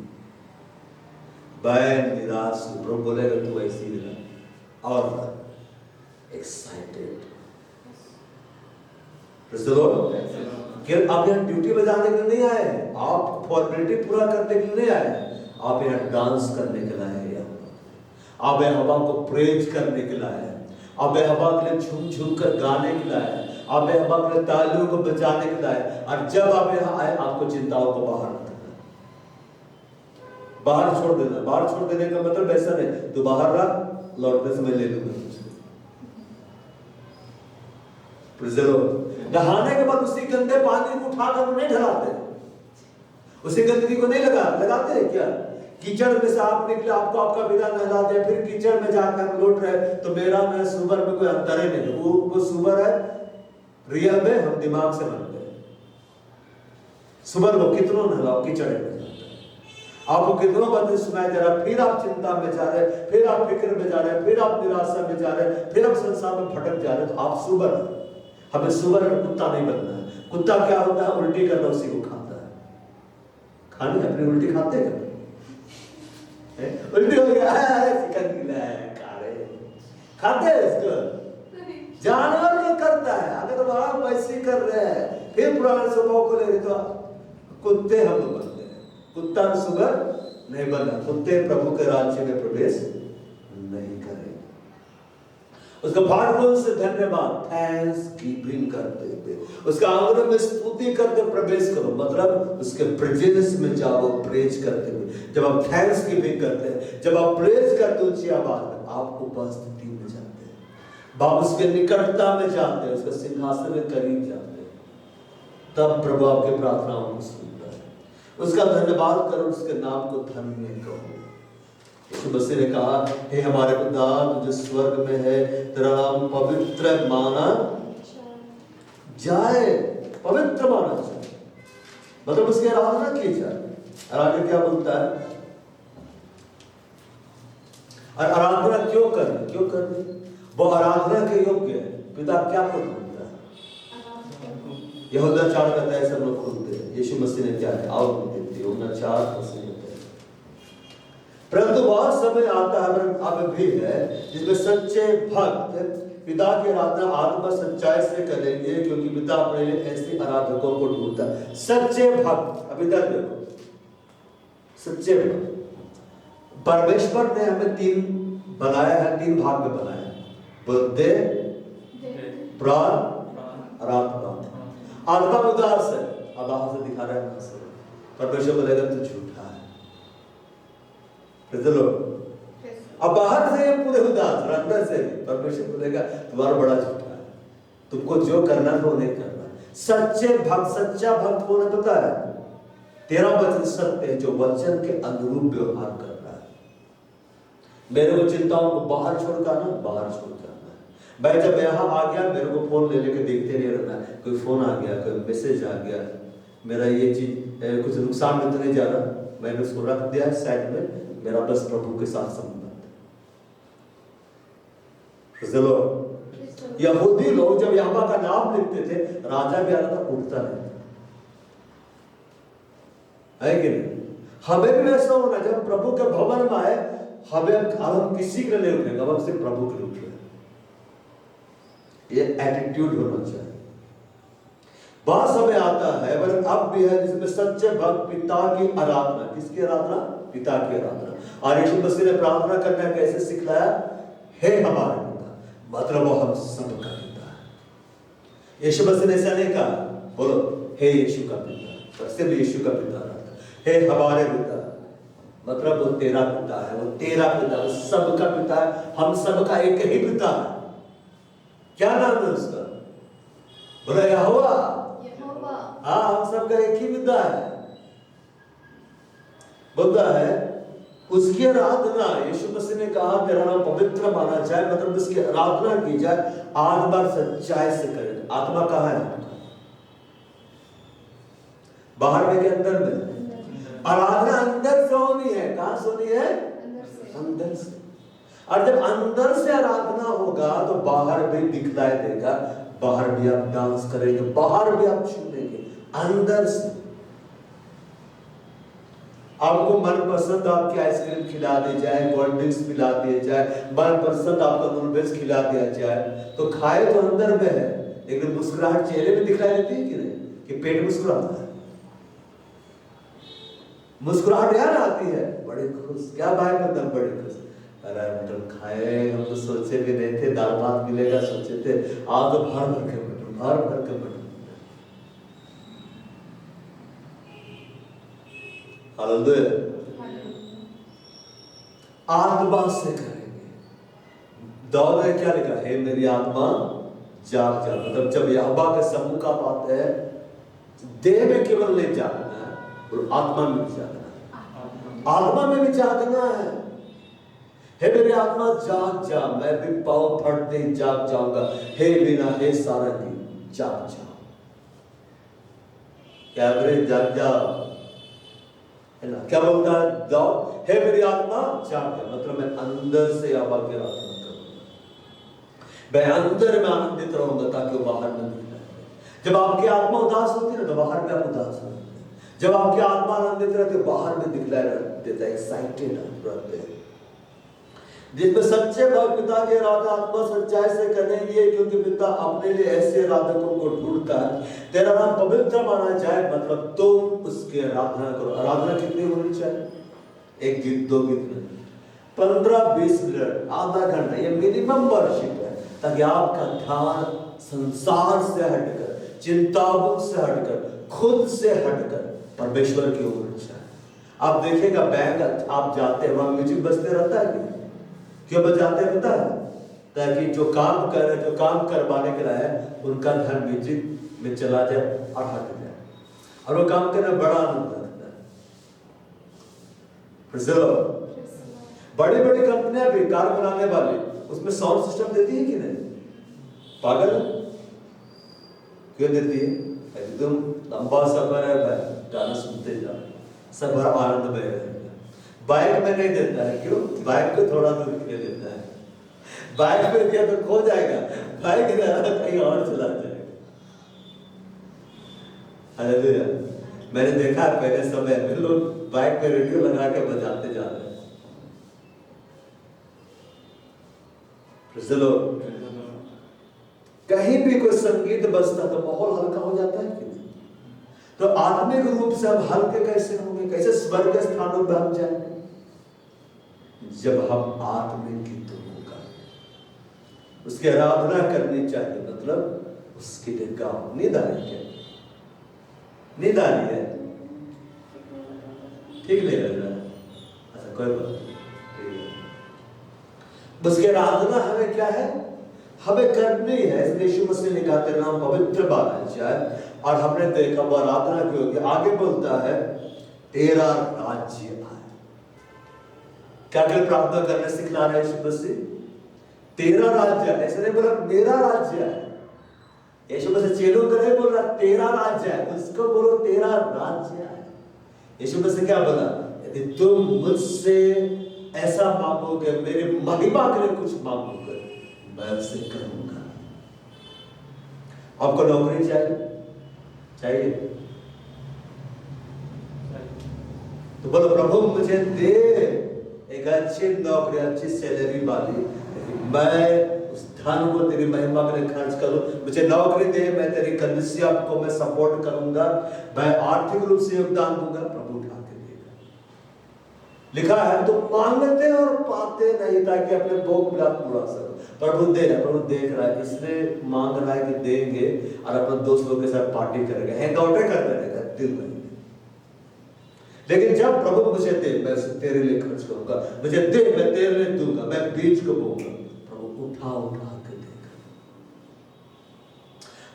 मैं निराश हूं। प्रभु बोलेगा तू ऐसी रहा और एक्साइटेड। कि आप यहाँ ड्यूटी बजाने के लिए नहीं आए, आप फॉर्मेलिटी पूरा करने के लिए नहीं आए, आप यहाँ डांस करने के लिए आए, आप यहाँ हवा को प्रेज करने के लिए आए, आप यहाँ हवा के लिए झूम झूम कर गाने के लिए आए, आप यहाँ हवा के लिए तालियों को बजाने के लिए आए। और जब आप यहाँ आए आपको चिंताओं को बाहर रखना, बाहर छोड़ देना। बाहर छोड़ देने का मतलब ऐसा नहीं तू बाहर रहा, लौटने से मैं ले लूंगा तुझे। नहाने के बाद उसी गंदे पानी को उठाकर नहीं ढलाते, उसी गंदगी को नहीं लगाते हैं क्या? कीचड़ में से आप निकले, आपको आपका बिना नहला दिया, फिर कीचड़ में जाकर लौट रहे, तो मेरा सुबर में कोई अंतर ही नहीं। वो सुबर है रियल में, हम दिमाग से बन गए। सुबर को कितनों नहलाओ कीचड़ में जाता है, आपको कितनों बातें सुनाई दे रहा, फिर आप चिंता में जा रहे, फिर आप फिक्र में जा रहे, फिर आप निराशा में जा रहे, फिर आप संसार में भटक जा रहे, तो आप सुबर। हमें सुबर कुत्ता नहीं बनना है। कुत्ता क्या होता है? उल्टी करना उसी को खाता है। खानी अपनी उल्टी खाते हैं, उल्टी हो गया चिकन गिला है खाते हैं इसको। जानवर नहीं करता है। अगर आप वैसे कर रहे हैं फिर पुराने स्वभाव को ले, तो कुत्ते हम लोग बनते हैं। कुत्ता सुगर नहीं बनना, कुत्ते प्रभु के राज्य में प्रवेश नहीं करेंगे। उसका भागवत से धन्यवाद, थैंक्स गिविंग करते हुए, उसका आंगन में स्तुति करते प्रवेश करो, मतलब उसके प्रेजेंस में जाओ प्रेज करते हुए। जब आप थैंक्स गिविंग करते हैं, जब आप प्रेज करते हो ऊंची आवाज में, आप उपस्थिति में जाते हैं, बाप उसके निकटता में जाते हैं, उसके सिंहासन में करीब जाते हैं, तब प्रभु आपके प्रार्थनाओं को सुनता है। उसका धन्यवाद करो, उसके नाम को धन्य कहो। यीशु मसीह ने कहा, हे हमारे पिता जो स्वर्ग में है, तेरा नाम पवित्र माना जाए, पवित्र माना जाए, मतलब उसकी आराधना की जाए। आराधना क्या बोलता है? और आराधना क्यों करनी? वो आराधना के योग्य है। पिता क्या को ढूंढता है? यूहन्ना 4 कहता है, सब लोग ढूंढते हैं। यीशु मसीह ने क्या है? आओ देखते, यूहन्ना 4 परंतु वह समय आता है, अब भी है, जिसमें सच्चे भक्त पिता की आराधना आत्मा सच्चाई से करेंगे, क्योंकि पिता अपने लिए ऐसे आराधकों को ढूंढता है। सच्चे भक्त, अभी तक देखो, सच्चे भक्त। परमेश्वर ने हमें 3 बनाया है, 3 भाग में बनाया है, बुद्धि, प्राण और आत्मा। आत्मा उदास है, अब बाहर से दिखा रहा है, परमेश्वर बोलेगा तू झूठा है। अब बाहर से पूरे उदास, अंदर से परमेश्वर बोलेगा तुम्हारा बड़ा झूठा है, तुमको जो करना है वो नहीं करना। सच्चे भक्त, सच्चा भक्त कौन है पता है? तेरा वचन सत्य है, जो वचन के अनुरूप व्यवहार कर रहा है। मेरे को चिंताओं को बाहर छोड़कर ना, बाहर छोड़ जाना है। मैं जब यहाँ आ गया, मेरे को फोन ले लेके देखते नहीं रहना है, कोई फोन आ गया, कोई मैसेज आ गया, मेरा ये चीज कुछ नुकसान में तो नहीं जा रहा, मैंने उसको रख दिया साइड में। मेरा बस प्रभु के साथ संबंध है। यहूदी लोग जब यहोवा का नाम लिखते थे, राजा भी आता था, उठता नहीं है कि नहीं? हमें भी ऐसा होना, जब प्रभु के भवन में आए, हम किसी के लिए उठेंगे, हम सिर्फ प्रभु के लिए उठ रहे हैं। ये एटीट्यूड होना चाहिए। बात समय आता है, पर अब भी है, जिसमें सच्चे भक्त पिता की आराधना। किसकी आराधना? पिता की आराधना। और यीशु मसीह ने प्रार्थना करना कैसे सिखलाया? हे हमारे पिता, मतलब वो हम सबका पिता है। यीशु मसीह ने ऐसा नहीं कहा, बोलो हे यीशु का पिता, सिर्फ यीशु का पिता रहता। हे हमारे पिता, मतलब वो तेरा पिता है, वो तेरा पिता, वो सबका पिता है, हम सबका एक ही पिता है। क्या नाम है उसका? बोला यहोवा। हाँ, हम सबका एक ही पिता है। बोलता है उसकी आराधना, यीशु मसीह ने कहा तेरा नाम पवित्र माना जाए, मतलब उसकी आराधना की जाए, आत्मा सच्चाई से करें। आत्मा कहाँ है? बाहर में के अंदर में? आराधना अंदर से होनी है। कहाँ से होनी है? अंदर से। और जब अंदर से आराधना होगा तो बाहर भी दिखलाई देगा, बाहर भी आप डांस करेंगे, बाहर भी आप छूटेंगे, अंदर से आपको मनपसंद आपकी आइसक्रीम खिला दी जाए, कोल्ड ड्रिंक्स पिला दिए जाए, मनपसंद आपका नॉनवेज खिला दिया जाए, तो खाए तो अंदर में है, लेकिन मुस्कुराहट चेहरे में दिखलाई देती है कि नहीं, कि पेट मुस्कुराता है। मुस्कुराहट यार आती है, बड़े खुश, क्या भाई मतलब बड़े खुश, अरे मटन खाए, हम तो सोचे भी नहीं थे दाल भात मिलेगा, सोचे थे आज तो भर भर के मटन, भर भर के मटन। हालेलुया। आत्मा से करेंगे। दाऊद ने क्या लिखा है, मेरी आत्मा जाग जा, मतलब जब यहोवा के सम्मुख का बात है, देह में केवल नहीं जागना है, और आत्मा में भी जागना है, आत्मा में भी जागना है। हे मेरी आत्मा जाग जा, मैं भी पाँव फटते ही जाग जाऊंगा, हे वीणा, हे सारंगी जाग जाओ, क्या बोले जाग जाओ, है ना। क्या बोलता है दाऊद, हे मेरी आत्मा जाग जा, मतलब मैं अंदर से यहोवा की आराधना करूंगा, मैं अंदर में आनंदित रहूंगा ताकि वो बाहर में दिखाए। जब आपकी आत्मा उदास होती है ना, तो बाहर में आप उदास होते हैं। जब आपकी आत्मा आनंदित रहती है, बाहर में दिखलाई देता है, एक्साइटेड रहते हैं। जिसमें सच्चे पिता की आराधना आत्मा सच्चाई से करेंगे, क्योंकि पिता अपने लिए ऐसे आराधकों को ढूंढता है। तेरा नाम पवित्र माना जाए, मतलब तुम उसकी आराधना करो। आराधना कितनी होनी चाहिए, एक गीत दो गीत नहीं, 15-20 मिनट, आधा घंटा, ये मिनिमम वर्शिप है, ताकि आपका ध्यान संसार से हटकर, चिंताओं से हटकर, खुद से हटकर परमेश्वर की ओर जाए। आप देखेगा बैंक आप जाते हैं, वहां म्यूजिक बजते रहता है, क्यों बजाते हैं पता है, ताकि जो काम कर रहे, जो काम करवाने के लिए है, उनका ध्यान म्यूजिक में चला जाए और हट जाए, और वो काम करने बड़ा आनंद लगता है। बड़ी बड़ी कंपनियां भी कार बनाने वाली, उसमें साउंड सिस्टम देती है कि नहीं, पागल क्यों देती है, एकदम लंबा सफर है भाई, गाना सुनते जाओ, सब बड़ा आनंद में रहेगा। बाइक में नहीं देता है, क्यों, बाइक को थोड़ा दूर के लिए देता है, बाइक में दिया तो खो जाएगा, बाइक कहीं और चला जाएगा। हालेलुया। मैंने देखा पहले समय में लोग बाइक में रेडियो लगा के बजाते जा रहे हैं। चलो, कहीं भी कोई संगीत बजता तो माहौल हल्का हो जाता है कि नहीं? तो आत्मिक रूप से हम हल्के कैसे होंगे, कैसे स्वर्ग स्थानों पर हम जाएंगे, जब हम आत्मिक गीतों का उसकी आराधना करनी चाहिए, मतलब उसकी निगाह नींद आ रही है, नींद आ रही है, ठीक नहीं लग रहा है, अच्छा कोई बात नहीं, उसकी आराधना हमें क्या है, हमें करनी है। इसलिए यीशु मसीह ने कहा तेरा नाम पवित्र माना जाए, और हमने देखा वो आराधना की होगी। आगे बोलता है तेरा राज्य आए। क्या क्या प्रार्थना करने सिखला रहे यीशु मसीह, तेरा राज्य है, ऐसे नहीं बोला मेरा राज्य है। यीशु मसीह चेलों को नहीं बोल रहा तेरा राज्य है, उसको बोलो तेरा राज्य है। यीशु मसीह क्या बोला, यदि तुम मुझसे ऐसा मांगोगे, मेरे महिमा के लिए कुछ मांगोगे, मैं उसे करूंगा। आपको नौकरी चाहिए तो बोलो प्रभु मुझे दे एक अच्छी नौकरी, अच्छी सैलरी वाली, मैं उस धन को तेरी महिमा के लिए खर्च करूं। मुझे नौकरी दे, मैं तेरी कलीसिया को मैं सपोर्ट करूंगा, मैं आर्थिक रूप से योगदान दूंगा। प्रभु उठा के देगा। लिखा है तो मांगते और पाते नहीं, ताकि अपने भोग मिलाप पूरा सको। प्रभु दे रहा है, प्रभु देख रहा है, इसलिए मांग रहा है कि देंगे और अपने दोस्तों के साथ पार्टी करेंगे, हैंगआउट करते रहेगा दिन भर। लेकिन जब प्रभु मुझे दे, मैं उसे तेरे लिए खर्च करूंगा, मुझे दे, मैं तेरे लिए दूंगा, मैं बीज को बोऊंगा। प्रभु उठा के देगा।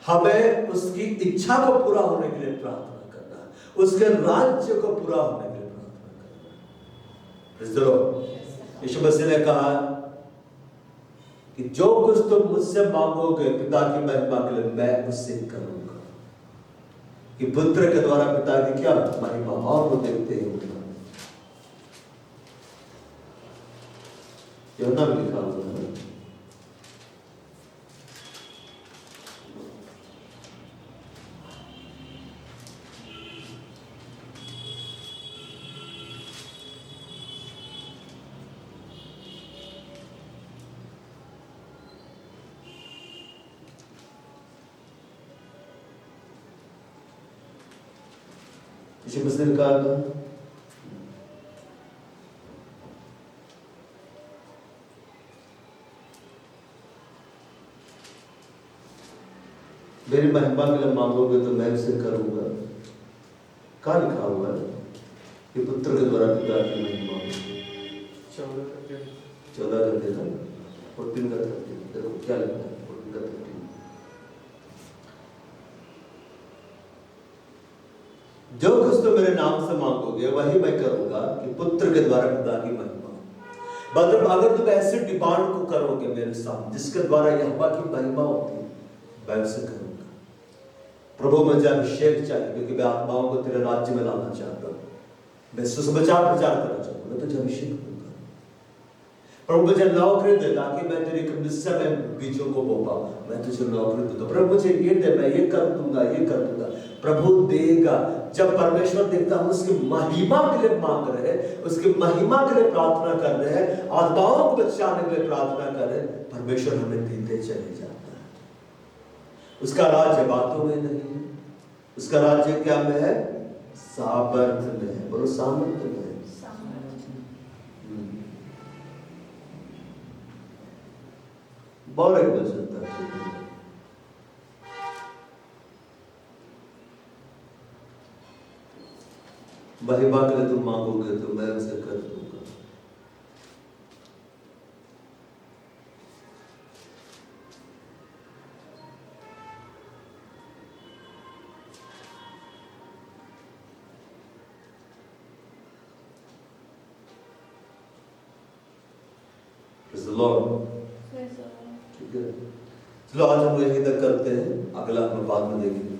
हमें उसकी इच्छा को पूरा होने के लिए प्रार्थना करना है, उसके राज्य को पूरा होने के लिए प्रार्थना करना है। यीशु मसीह ने कहा कि जो कुछ तुम मुझसे मांगोगे पिता की महिमा के लिए, मैं उससे करूंगा। कि पुत्र के द्वारा पिता की क्या महिमा, और वो देखते हैं यूहन्ना में लिखा हुआ है, यीशु मसीह ने कहा मेरी महिमा के लिए मांगोगे तो मैं उसे करूंगा। कहाँ लिखा हुआ है कि पुत्र के द्वारा पिता की महिमा? 14 करके था, 14 का 13। देखो क्या लिखा है 14 का 13। जो कुछ तो मेरे नाम से मांगोगे वही मैं करूंगा कि पुत्र के द्वारा पिता की महिमा। मतलब अगर तुम ऐसे डिमांड को करोगे मेरे साथ जिसके द्वारा यहोवा की महिमा होती है, मैं उसे करूंगा। प्रभु मुझे अभिषेक चाहिए क्योंकि मैं आत्माओं को तेरे राज्य में लाना चाहता हूँ। मैं सुसमाचार प्रचार करना चाहता हूँ। मैं तुझे अभिषेक दूंगा। प्रभु मुझे नौकरी दे ताकि मैं तेरी कलीसिया में बीजों को बो पाऊं। मैं तुझे नौकरी दूंगा। प्रभु मुझे ये दे, मैं ये कर दूंगा, ये कर दूंगा। प्रभु देगा। जब परमेश्वर देखता हम उसकी महिमा के लिए मांग रहे हैं, उसकी महिमा के लिए प्रार्थना कर रहे हैं, आत्माओं को बचाने के लिए प्रार्थना कर रहे हैं, परमेश्वर हमें देते चले जाता है। उसका राज्य बातों में नहीं है, उसका राज्य क्या में है? सामर्थ्य में है। बोलो सामर्थ्य में है। बहुत एक वचन था, महिमा के लिए तुम मांगोगे तो मैं उसे कर दूंगा। Praise the Lord. ठीक है, चलो आज हम यही तक करते हैं, अगला हम बाद में देखेंगे।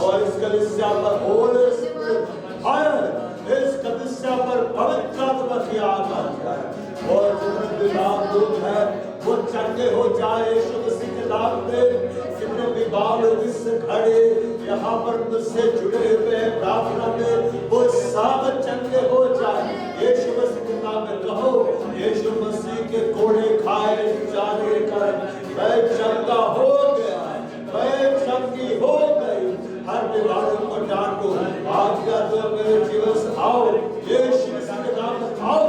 और कलीसिया पर होली स्पिरिट फायर, इस कलीसिया पर पवित्र आत्मा की आग आ जाए और जितने विभाग दूर है वो चंगे हो जाए यीशु मसीह के नाम में। जितने विभाग जिससे खड़े यहाँ पर मुझसे जुड़े हुए हैं प्रार्थना में, वो सब चंगे हो जाए यीशु मसीह के नाम में। कहो यीशु मसीह के कोड़े खाए जाने का मैं चंगा हो गया, मैं चंगी हो गई। हर बीमारी को डांटो, आज्ञा दो मेरे जीवन से आओ, यीशु मसीह के नाम में आओ।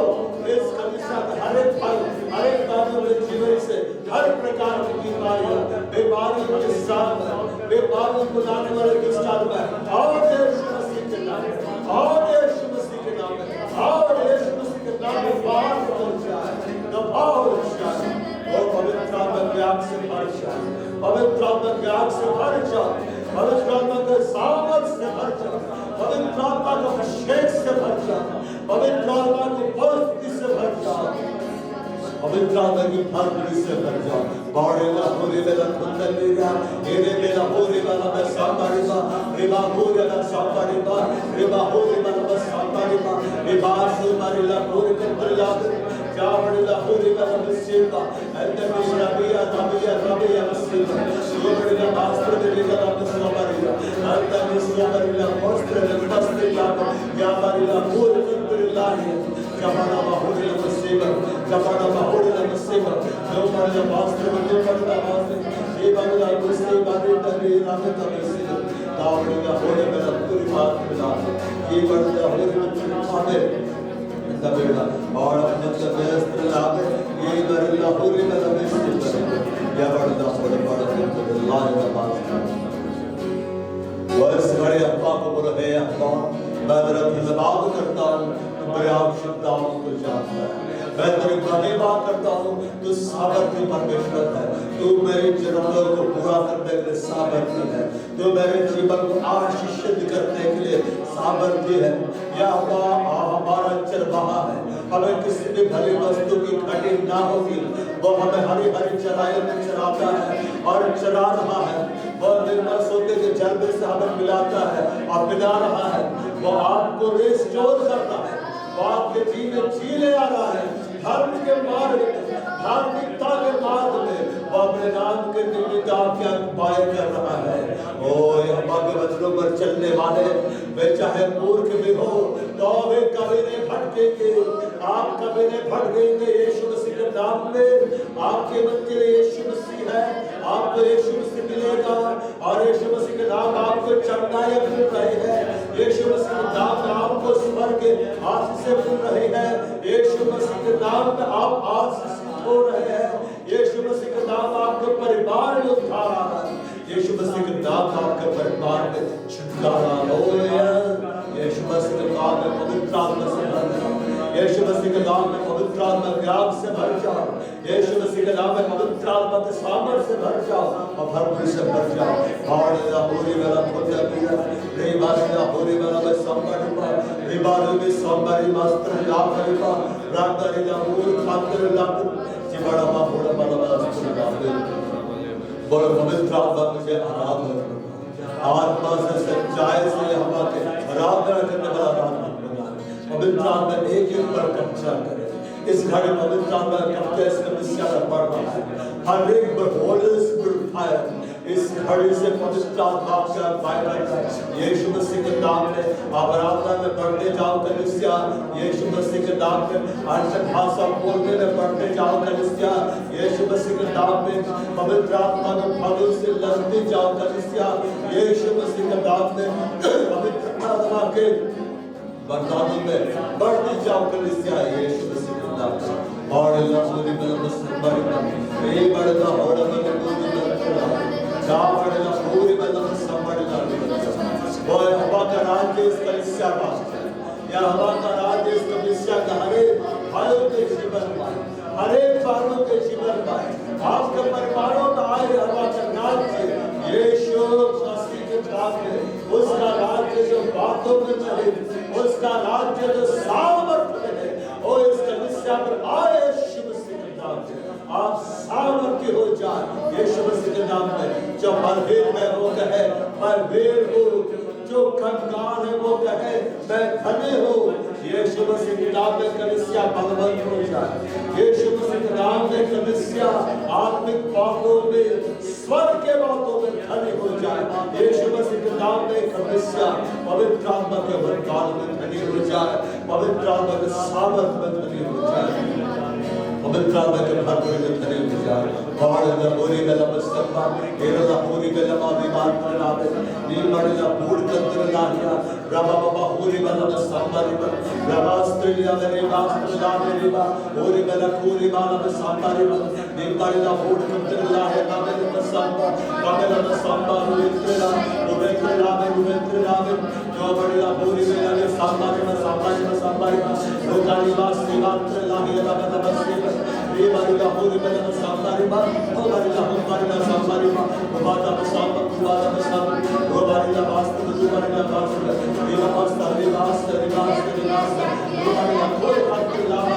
इस कलीसिया के हर एक पल, हर एक बातों में जीवन से हर प्रकार की बीमारियों के साथ, बीमारियों को लाने वाले के साथ में आओ यीशु मसीह के नाम में, आओ यीशु मसीह के नाम में, आओ यीशु मसीह के नाम में। बात हो जाए, दबाव हो जाए और पवित्र आत्मा के आग से भर जाए, पवित्र आत्मा के आग से भर जाए, पवित्र आत्मा के सामर्थ से भर जाए, पवित्र आत्मा के अभिषेक से भर जाए, पवित्र आत्मा की उपस्थिति से भर जाए, पवित्र आत्मा की भक्ति से भर जाओ। बारेला होरे बेला कुंदलेगा, एरे बेला होरे बेला बसापारिबा, रेबा होरे बेला सापारिबा, रेबा होरे बेला बसापारिबा, रेबा सुमारिला होरे कुंदला, जावड़िला होरे बेला बसेबा, अंदर में रबिया रबिया रबिया बसेबा, सोबड़िला मास्टर बेला बसापारिबा, अंदर में सोबड़िला मास्टर बसेबा, जावड़िला होरे कुंदला है, जावड़ा होरे बसेबा, जावड़ा होरे बसेबा, जो मरला मास्टर जो मरला मास्टर, ये बंदा उसके बारे में रामत बसेबा, दावड़िला होरे बेला पूरी बात मिला, ये बंदा होरे मामे बेड़ा और अपने व्यस्त लागे ये बरला होरे बेला बसेबा, या बंदा होरे बड़ा लाल का बात वर्ष बड़े अब्बा को बोलो हे अब्बा, मैं तेरा धन्यवाद करता हूँ, तू मेरी आवश्यकताओं को जानता है। मैं तेरी धन्यवाद करता हूँ, तू सामर्थ्य परमेश्वर है, तू मेरी जरूरतों को पूरा करने के लिए सामर्थ्य है, तू मेरे जीवन को आशीषित करने के लिए सामर्थ्य है। या अब्बा हमारा चरवाहा है, हमें किसी भी भली वस्तु की घटी ना होगी, वो हमें हरी हरी चराइयों में चराता है और चरा रहा है, और निर्मल सोते के जल में से हमें मिलाता है और पिला रहा है। वो आपको रिस्टोर करता है, वो आपके जीवन जी ले आ रहा है, धर्म के मार्ग में, धार्मिकता के मार्ग में वो अपने नाम के निमित्त आपके उपाय कर रहा है। ओ यहोवा के वचनों पर चलने वाले वे चाहे मूर्ख भी हो तो वे कभी नहीं भटकेंगे, आप कभी नहीं भटकेंगे। यीशु मसीह के नाम में आपके मन के लिए यीशु मसीह है, आपको यीशु मसीह मिलेगा और यीशु मसीह के नाम आपको चंगाई मिल रही है, यीशु मसीह के नाम में आपको स्वर्ग के आशीष मिल रही है, यीशु मसीह के नाम में आप आशीषित हो रहे हैं, यीशु मसीह के नाम आपके परिवार में उद्धार आ रहा है, यीशु मसीह के नाम आपके परिवार में छुटकारा हो रहा है। यीशु मसीह के नाम में पवित्र आत्मा से भर जाओ, यीशु मसीह के नाम में पवित्र आत्मा ज्ञान से भर जाओ, यीशु मसीह के नाम में पवित्र आत्मा के सामर्थ्य से भर जाओ और भरपूरी से भर जाओ। हालेलुया होरी वाला खोजा पिया रे बारिया होरी वाला में संपन्न पा रे बारे में संबरी मास्टर ला करिपा रागरी ला मूल खातर ला जिबड़ा मा होड़ा वाला मास्टर ला बोलो पवित्र आत्मा मुझे आराधना करो, आत्मा से सच्चाई से हमारे आराधना करने वाला आत्मा पवित्र आत्मा एक एक पर कब्जा करे। इस घड़ी पवित्र आत्मा कब्जा इस कलीसिया पर पड़ रहा है, हर एक पर होली स्पिरिट फायर इस घड़ी से पवित्र आत्मा का फायर यीशु मसीह के नाम में आप आराधना में बढ़ते जाओ कलीसिया, यीशु मसीह के नाम में अन्य भाषा बोलने में बढ़ते जाओ कलीसिया, यीशु मसीह के नाम में पवित्र आत्मा के फलों से लड़ते जाओ कलीसिया, यीशु मसीह के नाम में पवित्र आत्मा के वरदानों में बढ़ते जाओ कलीसिया, यीशु मसीह के नाम में और लम्बी मस्जिद बड़ी ये बड़ा होड़ा में जावड़ना पूरी बदल संभलना वो हवा का राज्य इस कलीसिया वास्ते या हवा का राज्य इस कलीसिया का हरे भाइयों के जीवन में, हरे बालों के जीवन में, आपके परिवारों में आए हवा का राज्य यीशु मसीह के नाम में, उसका राज्य जो बातों में चले, उसका राज्य जो सामर्थ्य है, वो इस कलीसिया पर आए यीशु मसीह के नाम से आप सामर्थ्य हो जाए यीशु मसीह के नाम में। जो मरभेद में वो कहे मैं भेड़ हूँ, कंगाल है वो कहे मैं धन्य हूँ। यीशु मसीह के नाम में कलीसिया बलवंत हो जाए। यीशु मसीह के नाम में कलीसिया आत्मिक बातों में स्वर्ग के बातों में धन्य हो जाए। यीशु मसीह के नाम में कलीसिया पवित्र आत्मा के वरदान में धन्य हो जाए। पवित्र आत्मा के सामर्थ में धन्य हो जाए। पवित्र आत्मा के भरपूर में धन्य हो जाए। बाळला बोरी गलम सत्ता एरला बोरी गलम विमान प्रणावे नीमड़ला पूर्ण तंत्र लाहिया रबा बाबा बोरी गलम संबरी रबा स्त्रीया मेरे वास्त्र लावे बा बोरी गला पूरी बालम संबरी नीमड़ला पूर्ण तंत्र लाहिया काबे संबा काबे संबा रुवेत्र लावे जो बड़ला बोरी गला संबरी रोगानी वास्त्र मात्र लाहिया काबे बसे रीबारिला बोरी गलम संबरी बा Obarila Obarila Sambarima Obata Basamba Kubata Basamba Obarila Basta Obarila Basta Riva Basta Riva Basta Riva Basta Riva Basta Obarila कोई बात नहीं लावा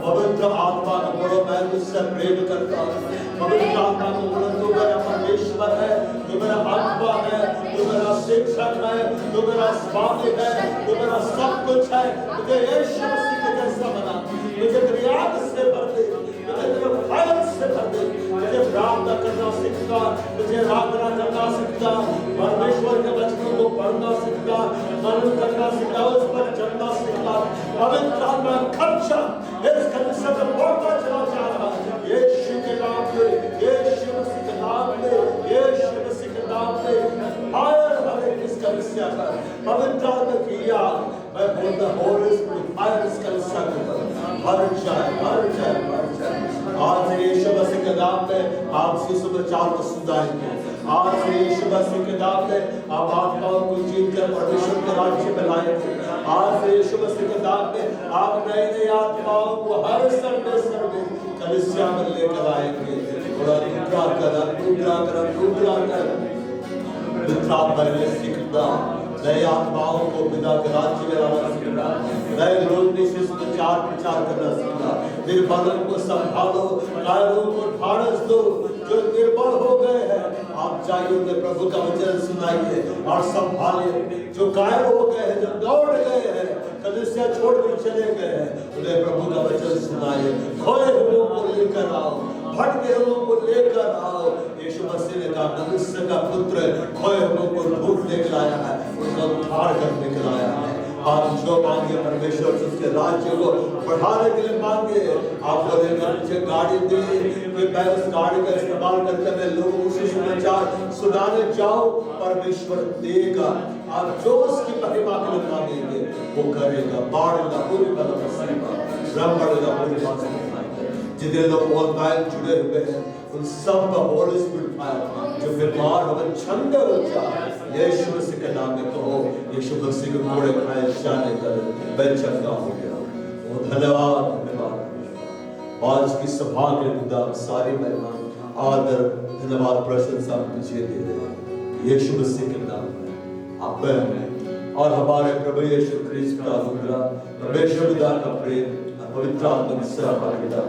पवित्र आत्मा को बोलो मैं तुझसे प्रेम करता हूँ। पवित्र आत्मा को बोलो तू मेरा परमेश्वर है, तू मेरा आत्मा है, तू मेरा शिक्षक है, तू मेरा स्वामी है, तू मेरा सब कुछ है। मुझे यीशु मसीह के जैसा बना, मुझे तेरी आग से भर दे, मुझे तेरे फायर से भर दे, मुझे प्रार्थना करना सिखा, मुझे आराधना करना सिखा, परमेश्वर के वचनों को पढ़ना सिखा, मनन करना सिखा, उस पर चलना सिखा। पवित्र आत्मा खर्चा इस कलीसिया में बढ़ता चला जा रहा है। यीशु के नाम में, यीशु मसीह के नाम में, यीशु मसीह के नाम में फायर हमें इस कलीसिया का पवित्र आत्मा किया। मैं बोलता होली स्पिरिट फायर इस कलीसिया के ऊपर भर जाए, भर जाए, भर जाए। आज यीशु मसीह के नाम में आप सुसमाचार को सुनाएंगे। आज यीशु मसीह के नाम में आप आत्माओं को जीत कर परमेश्वर के राज्य में लाएंगे। आज यीशु मसीह के नाम में आप नई नई आत्माओं को हर संडे कलीसिया में लेकर आएंगे। थोड़ा टुकड़ा कर, टुकड़ा कर, टुकड़ा कर मित्रा पहले सीखना, नए आत्माओं को पिता के राज्य में लाना सीखना, नए लोग ने सुसमाचार प्रचार करना सीखना। निर्बलों को संभालो, कायरों को ढाढ़स दो, जो निर्बल हो गए हैं आप जाइए उन्हें प्रभु का वचन सुनाइए और संभालिए। जो कायर हो गए हैं, जो दौड़ गए हैं, कलीसिया छोड़कर चले गए हैं, उन्हें प्रभु का वचन सुनाइए। खोए हुओं को लेकर आओ, भटके हुओं को लेकर आओ। यीशु मसीह ने कहा मनुष्य का पुत्र खोए हुओं को ढूंढ लेकर आया है, उसका उद्धार करने के लिए आया है। आप जो मांगे परमेश्वर से उसके राज्य को बढ़ाने के लिए मांगे। आप बोलेंगे मुझे गाड़ी दे, मैं उस गाड़ी का इस्तेमाल करके मैं लोगों को सुसमाचार सुनाने जाऊं, परमेश्वर देगा। आप जो उसकी महिमा के लिए मांगेंगे वो करेगा। बाढ़ेगा पूरी तरह से, ब्रह्मणेगा पूरी बात से। जितने लोग ऑनलाइन जुड़े हुए हैं उन सब का होली स्पिरिट फायर, जो बीमार हो छंद हो जाए यीशु मसीह के नाम में कहो, यीशु मसीह के घोड़े खाए जाने कर मैं चंगा हो गया। वो धन्यवाद, धन्यवाद। आज की सभा के खुदा सारी महिमा, आदर, धन्यवाद, प्रशंसा तुझे दे दे यीशु मसीह के नाम में। आप और हमारे प्रभु यीशु क्रिस्त का अनुग्रह, परमेश्वर पिता का प्रेम, पवित्र आत्मा की सहभागिता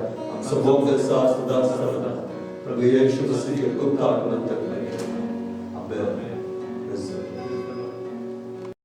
सबों के साथ सदा सर्वदा प्रभु यीशु मसीह के गुप्त आगमन तक में। आमीन।